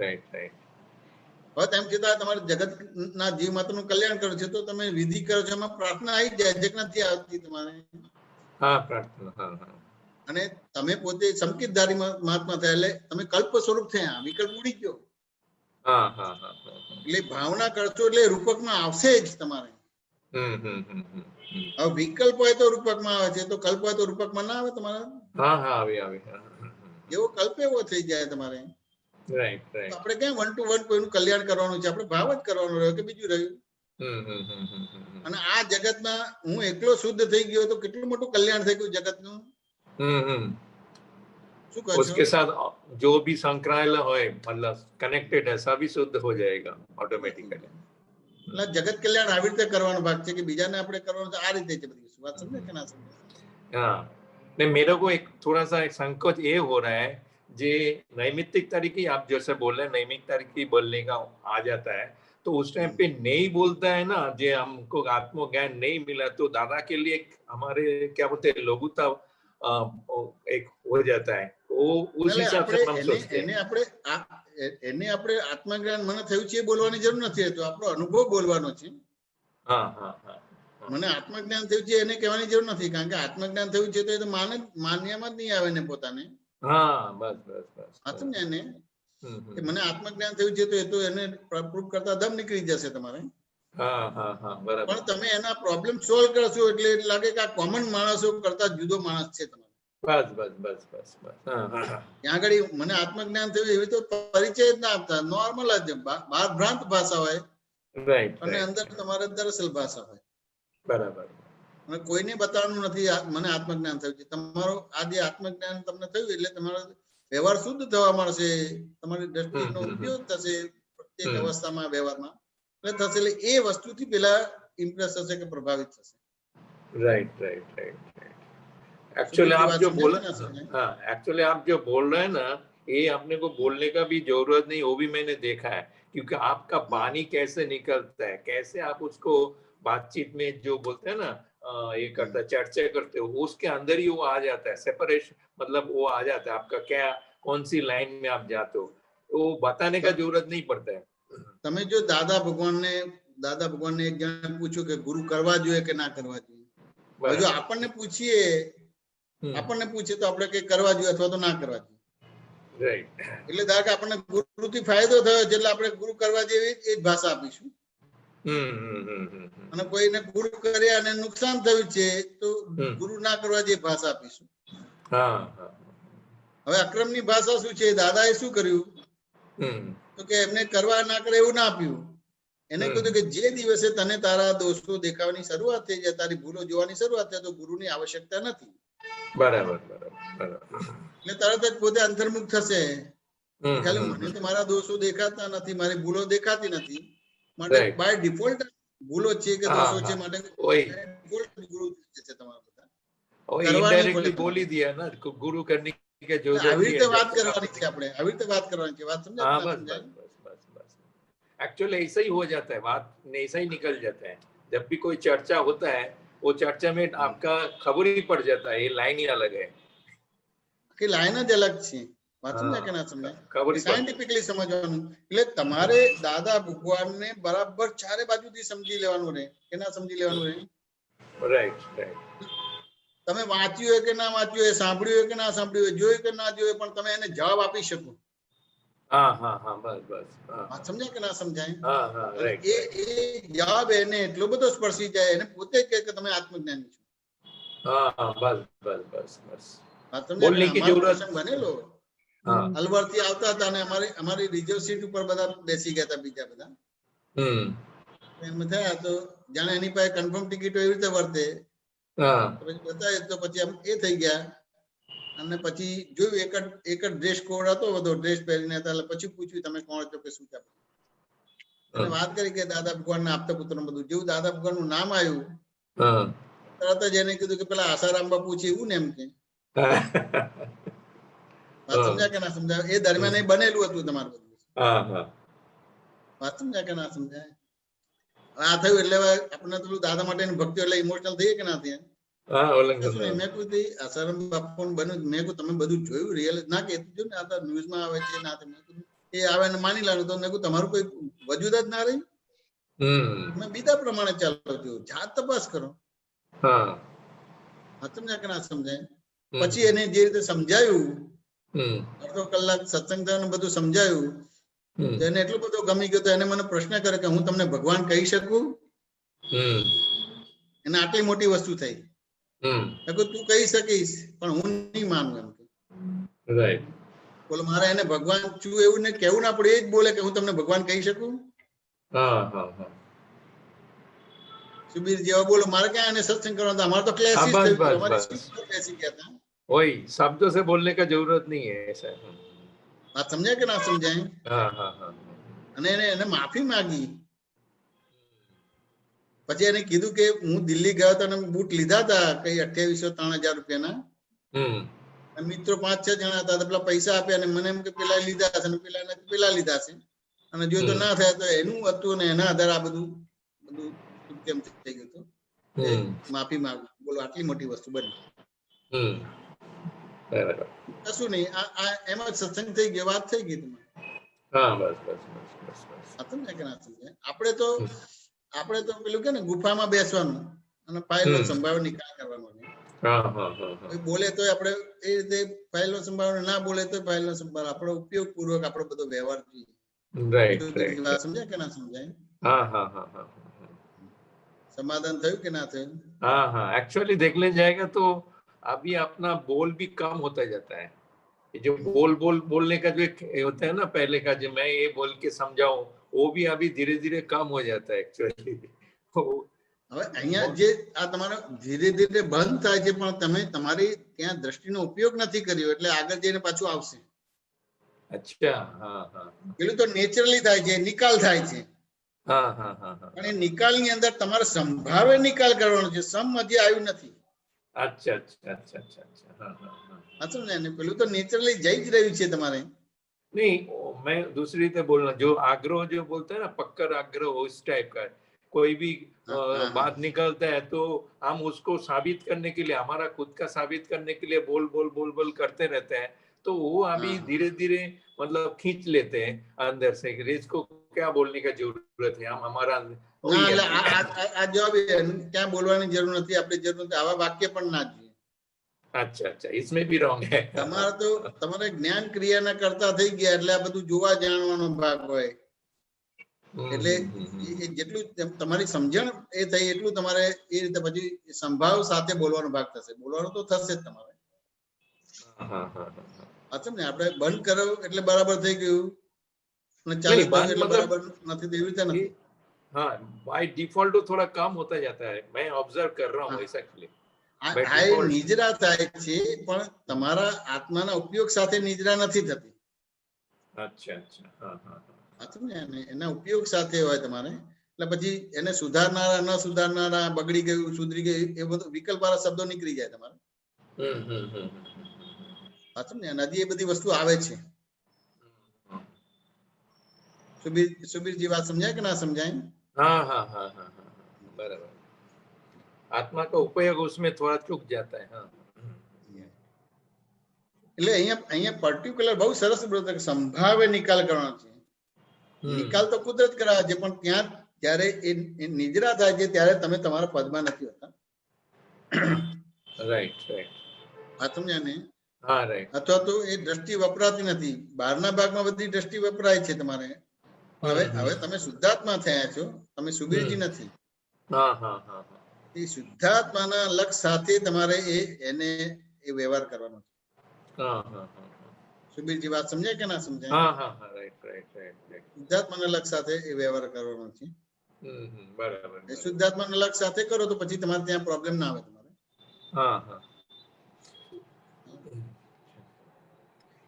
હવે તેમ છતાં તમારે જગત ના જીવ માત્ર નું કલ્યાણ કરો છો તો તમે વિધિ કરો છો, એમાં પ્રાર્થના આવી જાય છે કે નથી આવતી તમારે? પ્રાર્થના. અને તમે પોતે સંકેતધારી મહાત્મા થયા એટલે તમે કલ્પ સ્વરૂપ થયા, વિકલ્પ ઉડી ગયો. એટલે ભાવના કરશો એટલે રૂપકમાં આવશે જ તમારે. હવે વિકલ્પ હોય તો રૂપકમાં આવે છે, તો કલ્પ હોય તો રૂપકમાં ના આવે તમારે? એવો કલ્પ એવો થઈ જાય તમારે. આપણે ક્યાં 1 to 1 કોઈનું કલ્યાણ કરવાનું છે? આપણે ભાવ જ કરવાનો રહ્યો કે બીજું રહ્યું? અને આ જગતમાં હું એકલો શુદ્ધ થઈ ગયો તો કેટલું મોટું કલ્યાણ થઈ ગયું જગતનું. उसके साथ जो भी संकरायला होए, मतलब कनेक्टेड है, सभी शुद्ध हो जाएगा ऑटोमेटिकली. એટલે જગત કલ્યાણ આવી રીતે કરવાનો ભાગ છે કે બીજાને આપણે કરવાનું આ રીતે છે. બધી વાત સમજે કે ના સમજે? नहीं, मेरे को एक थोड़ा सा एक संकोच ये हो रहा है, जे नैमित्तिक तरीके आप जैसे बोल रहे हैं, नैमित्तिक तरीके बोलने का आ जाता है, तो उस टाइम पे नहीं बोलता है ना, जे हमको आत्मज्ञान नहीं मिला तो दादा के लिए हमारे क्या बोलते हैं लघुता एक हो जाता है. वो उस हिसाब से हम सोचते हैं. એને આપણે આત્મજ્ઞાન મને થયું છે એ બોલવાની જરૂર નથી, તો આપણો અનુભવ બોલવાનો છે. મને આત્મજ્ઞાન થયું છે એને કહેવાની જરૂર નથી, કારણ કે આત્મજ્ઞાન થયું છે તો એ તો માન્યામાં જ નહીં આવે ને પોતાને. ને મને આત્મજ્ઞાન થયું છે તો એ તો એને પ્રૂફ કરતા દમ નીકળી જશે તમારે. પણ તમે એના પ્રોબ્લેમ સોલ્વ કરશો એટલે લાગે કે આ કોમન માણસો કરતા જુદો માણસ છે તમારે. ત્યાં આગળ મને આત્મજ્ઞાન થયું એવી તો પરિચય જ ના આપતા, નોર્મલ જ બહાર ભ્રાંત ભાષા હોય અને અંદર તમારે દરઅસલ ભાષા હોય. બરાબર. અને કોઈને બતાવવાનું નથી મને આત્મજ્ઞાન થયું છે. તમારો આ જે આત્મજ્ઞાન તમને થયું એટલે તમારો વ્યવહાર શુદ્ધ થવા મળશે, તમારી દ્રષ્ટિનો ઉપયોગ થશે પ્રત્યેક અવસ્થામાં વ્યવહારમાં એટલે થશે. એટલે એ વસ્તુથી પેલા ઇમ્પ્રેસ થશે કે પ્રભાવિત થશે. राइट. एक्चुअली आप जो बोल रहे हैं ना, ये अपने को बोलने का भी जरूरत नहीं, वो भी मैंने देखा है, क्योंकि आपका वाणी कैसे निकलता है, कैसे आप उसको बातचीत में जो बोलते हैं ना, ये करता चर्चा करते हो, उसके अंदर ही वो आ जाता है. सेपरेशन मतलब वो आ जाता है आपका क्या, कौन सी लाइन में आप जाते हो, वो बताने का जरूरत नहीं पड़ता है. તમે જો દાદા ભગવાનને એક જણ પૂછ્યું કે ગુરુ કરવા જોઈએ કે ના કરવા જોઈએ, જો આપણને પૂછે તો આપણે કઈ કરવા જોઈએ અથવા તો ના કરવા જોઈએ. એટલે ધારો કે આપણને ગુરુથી ફાયદો થયો છે એટલે આપણે ગુરુ કરવા જેવી એ જ ભાષા આપીશું. અને કોઈને ગુરુ કર્યા અને નુકસાન થયું છે તો ગુરુ ના કરવા જેવી ભાષા આપીશું. હવે અક્રમની ભાષા શું છે? દાદાએ શું કર્યું તો કે એમને કરવા ના કરે એવું ના આપ્યું. એને કીધું કે જે દિવસે તને તારા દોષો દેખાવાની શરૂઆત થઈ જાય, તારી ભૂલો જોવાની શરૂઆત થાય તો ગુરુની આવશ્યકતા નથી. બરાબર બરાબર બરાબર. એટલે તરત જ પોતે અંતર્મુખ થશે. ખાલી મને તો મારા દોષો દેખાતા નથી, મારી ભૂલો દેખાતી નથી, માટે બાય ડિફોલ્ટ ભૂલો છે કે દોષો છે, માટે ઇનડાયરેક્ટલી બોલી દિયા ના ગુરુ કરને કે જરૂરત આવી રીતે વાત કરવાની છે આપણે, આવી રીતે વાત કરવાની છે. વાત સમझे? हाँ बस बस बस बस एक्चुअली ऐसा ही हो जाता है, बात ऐसा ही निकल जाता है. जब भी कोई चर्चा होता है वो चर्चा में आपका खबर ही पड़ जाता है, ये लाइन ही अलग है કે લાઈન જ અલગ છે. વાત સમજાય કે ના સમજાય? સાયન્ટિફિકલી સમજવાનું. એટલે તમારે દાદા ભગવાનને બરાબર ચારે બાજુથી સમજી લેવાનું રહે કે ના સમજી લેવાનું રહે. Right right. તમે વાંચ્યું હોય કે ના વાંચ્યું હોય, સાંભળ્યું હોય કે ના સાંભળ્યું હોય, જોયું કે ના જોયું, પણ તમે એને જવાબ આપી શકો. હા હા હા બસ બસ. વાત સમજાય કે ના સમજાય? હા હા રાઈટ. એ જવાબ એને એટલો બધો સ્પર્શી જાય, એને પોતે કહે કે તમે આત્મજ્ઞાની છો. હા હા બસ બસ બસ બસ. વાત સમજાય? બોલની કી જરૂરત બનેલો હા અલવર થી આવતા હતા અને અમારી રિઝર્વ સીટ ઉપર બધા બેસી ગયા હતા, બીજા બધા એમ થયા. તો જાણે એની પાસે કન્ફર્મ ટિકિટ એવી રીતે વર્તે, પછી બતાવે તો પછી આમ એ થઈ ગયા. અને પછી જોયું એક જ ડ્રેસ કોડ હતો, બધો ડ્રેસ પહેરીને હતા. એટલે પછી પૂછ્યું તમે કોણ છો કે શું છે. એને વાત કરી કે દાદા ભગવાન ના આપતા પુત્ર બધું. જેવું દાદા ભગવાન નું નામ આવ્યું તરત જ એને કીધું કે પેલા આસારામ બાપુ છે એવું ને, એમ કે. વાત સમજાય કે ના સમજાય? એ દરમિયાન એ બનેલું હતું તમારું બધું. વાત સમજાય કે ના સમજાય? આ થયું એટલે આપણને થોડું દાદા માટે ભક્તિ એટલે ઇમોશનલ થઈ કે ના થયા? મેં કીધું આસારામ બાપુ બન્યું. મેં કહ્યું તમે બધું જોયું રિયલ ના કે જો ને, આ તો ન્યૂઝમાં આવે છે ના. એ આવે ને માની લાવું તો મેં કહ્યું તમારું કોઈ વજૂદ જ ના રહી. તમે બીજા પ્રમાણે ચાલો છો, જાત તપાસ કરો. વાત સમજાય કે ના સમજાય? પછી એને જે રીતે સમજાયું, અડધો કલાક સત્સંગ થયો બધું સમજાયું, એને એટલું બધું ગમી ગયું. તો એને મને પ્રશ્ન કરે કે હું તમને ભગવાન કહી શકું? એને આટલી મોટી વસ્તુ થઈ. તું કહી શકીશ પણ હું નહીં માનું, એમ કે. બોલો મારે એને ભગવાન છું એવું ને કેવું ના પડે. એ જ બોલે કે હું તમને ભગવાન કહી શકું. સુબીર જેવા બોલો, મારે ક્યાં એને સત્સંગ કરવાનો? અમારે તો ક્લેસીસ બેસી ગયા હતા. वही शब्दों से बोलने का जरूरत नहीं है ऐसा. વાત સમજાય કે ના સમજાય? અને એને માફી માંગી. પછી એને કીધું કે હું દિલ્હી ગયો હતો અને બૂટ લીધા હતા કઈ 2800-3000 રૂપિયાના. મિત્રો 5-6 જણા હતા. પેલા પૈસા આપ્યા અને મને એમ કે પેલા લીધા હશે, પેલા લીધા છે, અને જો તો ના થાય તો એનું હતું ને એના આધારે આ બધું કેમ થઈ ગયું હતું. માફી માંગુ. બોલો આટલી મોટી વસ્તુ બની. કશું નહીં, આ એમાં સત્સંગ થઈ ગયો, વાત થઈ ગઈ તમારી. આપણે તો પેલું કે ને ગુફામાં બેસવાનું અને ફાઇલો સંભાળવા નિકાલ કરવાનો. બોલે તો આપણે એ રીતે ફાઇલો સંભાળવાનું, ના બોલે તો ફાઇલો સંભાળ. આપણો ઉપયોગ પૂર્વક આપણો બધો વ્યવહાર જોઈએ. સમજાય કે ના સમજાય? समाधान થયું કે ના થયું? हाँ हाँ एक्चुअली देखने जाएगा तो अभी अपना बोल भी कम होता जाता है. जो बोलने का जो होता है ना पहले का, जो मैं ये बोल के समझाऊं, वो भी अभी धीरे धीरे कम हो जाता है एक्चुअली. હવે અહીંયા જે આ તમારો ધીરે ધીરે બંધ થાય છે, પણ તમે તમારી ત્યાં દ્રષ્ટિનો ઉપયોગ નથી કર્યો એટલે આગળ જઈને પાછું આવશે. અચ્છા. હા હા. પેલું તો નેચરલી થાય છે, નિકાલ થાય છે. હા હા હા. પણ એ નિકાલની અંદર તમારે સંભાવે નિકાલ કરવાનો છે. સમ હજી આવ્યું નથી. अच्छा अच्छा अच्छा अच्छा अच्छा. हाँ हाँ हाँ. समझे ने? પેલું તો નેચરલી જઈ જ રહ્યું છે તમારે. नहीं मैं दूसरी रीते बोलना, जो आग्रह जो बोलते हैं ना, पक्कर आग्रह उस टाइप का कोई भी बात निकलता है तो हम उसको साबित करने के लिए, हमारा खुद का साबित करने के लिए बोल बोल बोल बोल करते रहते हैं. तो वो अभी धीरे धीरे मतलब खींच लेते हैं अंदर से, इसको क्या बोलने का जरूरत है, हम हमारा આ જવાબ ક્યાં બોલવાની જરૂર નથી, આપણે જરૂર નથી. આવા વાક્ય પણ ના જોઈએ. अच्छा अच्छा, इसमें भी रॉन्ग है. તમારે તો તમારે જ્ઞાન ક્રિયાના કરતા થઈ ગયા એટલે આ બધું જોવા જાણવાનો ભાગ હોય. એટલે જેટલું તમારી સમજણ એ થઈ એટલું તમારે એ રીતે પછી સંભાવ સાથે બોલવાનો ભાગ થશે. બોલવાનું તો થશે જ તમારે. અચ્છા ને, આપણે બંધ કરો એટલે બરાબર થઈ ગયું અને ચાલુ એટલે બરાબર નથી, એવી રીતે નથી. हाँ बाय डिफॉल्ट तो थोड़ा कम होता जाता है, मैं ऑब्जर्व कर रहा हूँ ऐसा. આ એ નિજરા થાય છે, પણ તમારા આત્માના ઉપયોગ સાથે નિજરા નથી થતી. અચ્છા અચ્છા, હા હા, એના ઉપયોગ સાથે હોય તમારે. એટલે પછી એને સુધારનારા, ન સુધારનારા, બગડી ગયું, સુધરી ગયું, એ બધું વિકલ્પ વાળા શબ્દો નીકળી જાય તમારે. નદી એ બધી વસ્તુ આવે છે. સુબીરજી વાત સમજાય કે ના સમજાય? हाँ हाँ हाँ हाँ हाँ, बराबर. आत्मा का उपयोग उसमें थोड़ा चूक जाता है. हाँ. એટલે અહીંયા પર્ટિક્યુલર બહુ સરસ સંભાવે નિકાલ કરવાનો છે. નિકાલ તો કુદરત કરાવે છે, પણ ત્યાં જ્યારે એ નિજરા થાય છે ત્યારે તમે તમારા પદમાં નથી હોતા. Right right. આ સમજ્યા ને? હા રાઈટ. અથવા તો એ દ્રષ્ટિ વપરાતી નથી. બહારના ભાગમાં બધી દ્રષ્ટિ વપરાય છે તમારે. હવે તમે શુદ્ધાત્મા થયા છો, તમે સુબીરજી નથી. હા હા હા. એ શુદ્ધાત્માના લક્ષ સાથે તમારે એને એ વ્યવહાર કરવાનો છે. હા હા હા. સુબીરજી વાત સમજાય કે ના સમજાય? હા હા હા, રાઈટ રાઈટ રાઈટ. શુદ્ધાત્માના લક્ષ સાથે એ વ્યવહાર કરવાનો છે. બરાબર. એ શુદ્ધાત્માના લક્ષ સાથે કરો તો પછી તમારે ત્યાં પ્રોબ્લેમ ના આવે તમારે. હા હા.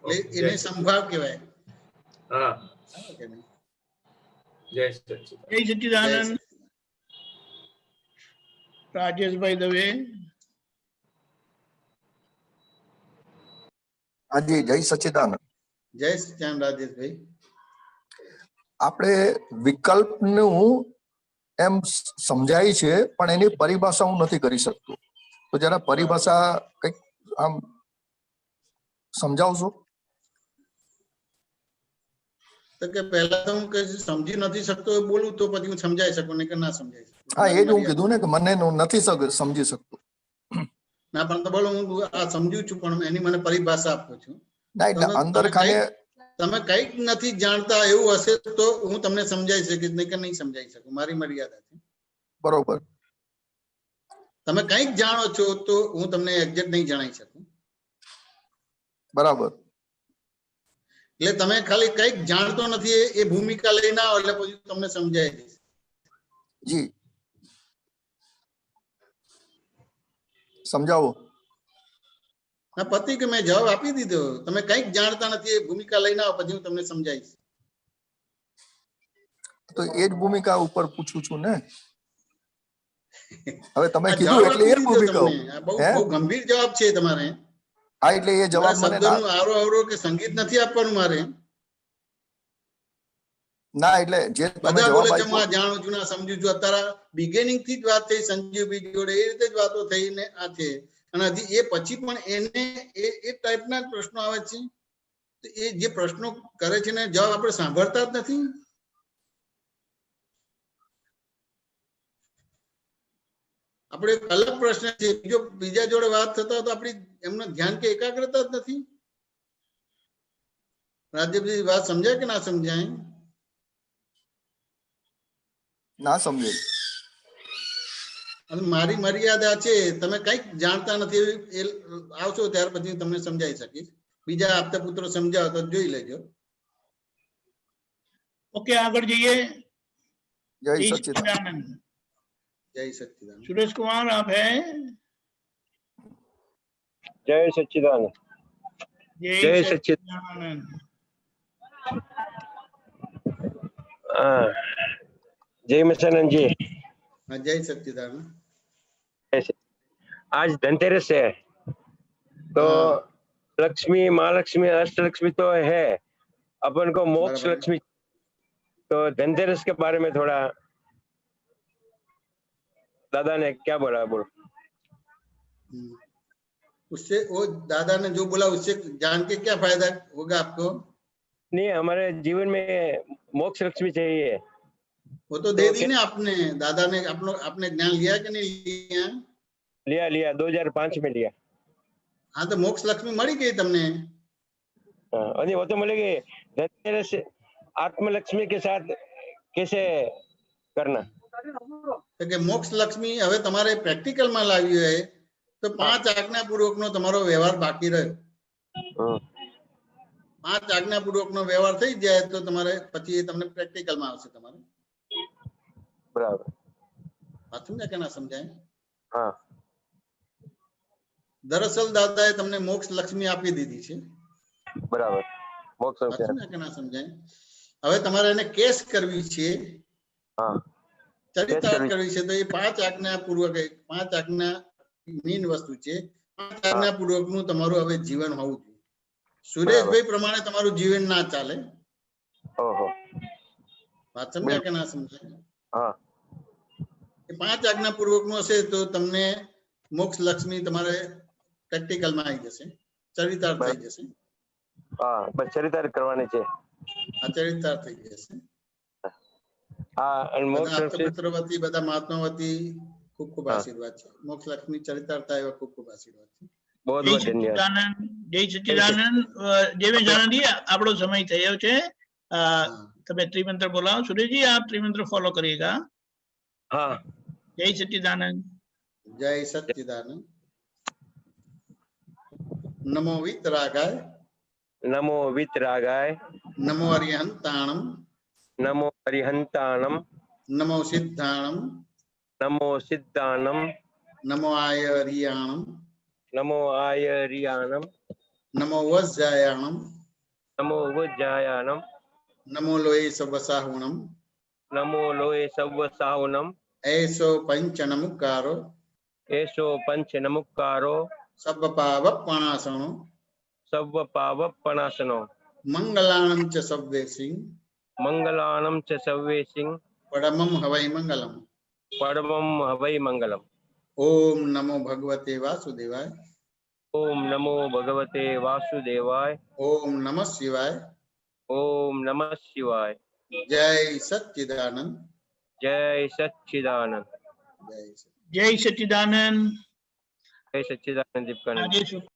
એટલે એને સંભાવ કહેવાય. હા. જય સચ્ચિદાનંદ. જય સચ્ચિદાનંદ. રાજેશભાઈ દવે. હાજી, જય સચ્ચિદાનંદ. જય સચ્ચિદાનંદ રાજેશભાઈ. આપણે વિકલ્પનું એમ સમજાય છે, પણ એની પરિભાષા હું નથી કરી શકતો. તો જરા પરિભાષા કઈક આમ સમજાવશો? તો કે પહેલા તો હું કઈ સમજી નથી શકતો બોલું તો પછી હું સમજાઈ શકું, ને કે ના સમજાઈ શકું. હા, એ જ હું કીધું ને કે મને નથી સમજી શકતો. ના પણ તો બોલો, હું આ સમજુ છું, પણ એની મને પરિભાષા આપું છું. ના, એટલે અંદર ખાને તમે કઈક નથી જાણતા એવું હશે તો હું તમને સમજાઈ શકીશ, નહીં કે નહીં સમજાઈ શકું. મારી મર્યાદા છે. બરોબર. તમે કઈક જાણો છો તો હું તમને એક્ઝેક્ટ નહીં જણાવી શકું. બરાબર. એટલે તમે ખાલી કઈક જાણતો નથી એ ભૂમિકા લઈને આવો એટલે પછી તમને સમજાય જશે. જી, સમજાવો. હા, પતિ કે મેં જવાબ આપી દીધો. તમે કઈક જાણતા નથી એ ભૂમિકા લઈને આવો પછી હું તમને સમજાવીશ. તો એ જ ભૂમિકા ઉપર પૂછું છું ને. હવે તમે કીધું એટલે એ ભૂમિકા. બહુ ગંભીર જવાબ છે તમારે. હા, એટલે એ જવાબ મને શબ્દનું આરો આવરો કે સંગીત નથી આપવાનું મારે. ના, એટલે જે તમે જવાબ બોલે છે હું જાણું છું, ના સમજુ છું. અત્યારે બિગિનિંગ થી જ વાત થઈ સંજીવભાઈ જોડે, એ રીતે જ વાતો થઈ ને આ છે. અને હજી એ પછી પણ એને એ ટાઈપના જ પ્રશ્નો આવે છે. એ જે પ્રશ્નો કરે છે ને જવાબ આપણે સાંભળતા જ નથી. આપણે એક અલગ પ્રશ્ન છે, જો બીજા જોડે વાત થતા હોય તો આપણી એમનું ધ્યાન કે એકાગ્રતા જ નથી. રાજેશભાઈ વાત સમજાય કે ના સમજાય? ના સમજે. અને મારી મર્યાદા છે, તમે કઈક જાણતા નથી એ આવશો ત્યાર પછી તમને સમજાઈ શકીશ. બીજા આપતા પુત્રો સમજાવો તો જોઈ લેજો. ઓકે, આગળ જઈએ. જય સચ્ચિદાનંદ. जय सच्चिदानंद. सुरेश कुमार आप हैं? जय सच्चिदानंद. जय सच्चिदानंद. जय मचानंद जी. जय सच्चिदानंद. आज धनतेरस है तो लक्ष्मी, महालक्ष्मी, अष्टलक्ष्मी तो है, अपन को मोक्ष लक्ष्मी, तो धनतेरस के बारे में थोड़ा दादा ने क्या बोला बोलो। उससे वो दादा ने जो बोला उससे जान के क्या फायदा होगा आपको? नहीं, हमारे जीवन में मोक्ष लक्ष्मी चाहिए। वो तो दे दी ना आपने, दादा ने आपने ज्ञान लिया कि नहीं लिया? लिया 2005 में लिया। हाँ, तो मोक्ष लक्ष्मी मળી ગઈ તમને? हाँ, वो तो मिलेगी। धनतेरस आत्मलक्ष्मी के साथ कैसे करना? તો કે મોક્ષ લક્ષ્મી હવે તમારે પ્રેક્ટિકલ માં લાવી હોય તો 5 આજ્ઞાપૂર્વક નો તમારો વ્યવહાર બાકી રહ્યો. 5 આજ્ઞાપૂર્વક નો વ્યવહાર થઈ જાય તો તમારે પછી એ તમને પ્રેક્ટિકલ માં આવશે તમારે. બરાબર. વાત સમજાય કે ના સમજાય? હા. દરઅસલ દાદાએ તમને મોક્ષ લક્ષ્મી આપી દીધી છે. બરાબર. મોક્ષ સમજાય કે ના સમજાય? હવે તમારે એને કેસ કરવી છે, હા, ચરિતાર્થ કરવી છે, તો એ 5 આજ્ઞા પૂર્વક, 5 આજ્ઞા મેઇન વસ્તુ છે. 5 આજ્ઞા પૂર્વક નું તમારું હવે જીવન હોવું જોઈએ. સુરેશભાઈ પ્રમાણે તમારું જીવન ના ચાલે. ઓહો, વાત સમજાય કે ના સમજાય? હા, એ 5 આજ્ઞા પૂર્વક નું હશે તો તમને મોક્ષ લક્ષ્મી તમારે પ્રેક્ટિકલ માં આવી જશે, ચરિતાર્થ થઈ જશે. હા, બસ ચરિતાર્થ કરવાની છે. આ ચરિતાર્થ થઈ જશે. હા, અને મોક્ષ આપતપુત્ર વતી, બધા મહાત્મા વતી ખૂબ ખૂબ આશીર્વાદ છે. મોક્ષ લક્ષ્મી ચરિતાર્થ આવ્યા, ખૂબ ખૂબ આશીર્વાદ છે. જય સચ્ચિદાનંદ. જય સચ્ચિદાનંદ. દેવેશ આનંદી, આપણો સમય થયો છે. તમે ત્રિમંત્ર બોલાવો. સુરેશજી, आप त्रिमंत्र फॉलो करिएगा. हाँ. जय सच्चिदानंद. जय सच्चिदानंद. नमो वीतरागाय. नमो वीतरागाय. नमो अरिहंताणम. नमो अरिहंताणम. नमो सिद्धाणम. नमो सिद्धाणम. नमो आयरियाणम. नमो आयरियाणम. नमो वज्जायाणम. नमो वज्जायाणम. नमो लोये सवसाहुणम. नमो लोये सवसाहुणम. ऐसो पंच नमुकारो. ऐसो पंच नमुकारो. सब पावपणासनो. सब पावपणासनो. मंगलाणम च सव्वेसिं. मंगलाणम च सव्वेसिं. परमं हवै मंगलम. परमं हवै मंगलम. ओम नमो भगवते वासुदेवाय. ओम नमो भगवते वासुदेवाय. ओम नमः शिवाय. ओम नमः शिवाय. जय सच्चिदानंद. जय सच्चिदानंद. जय सच्चिदानंद. जय सच्चिदानंद. दीपकानंद.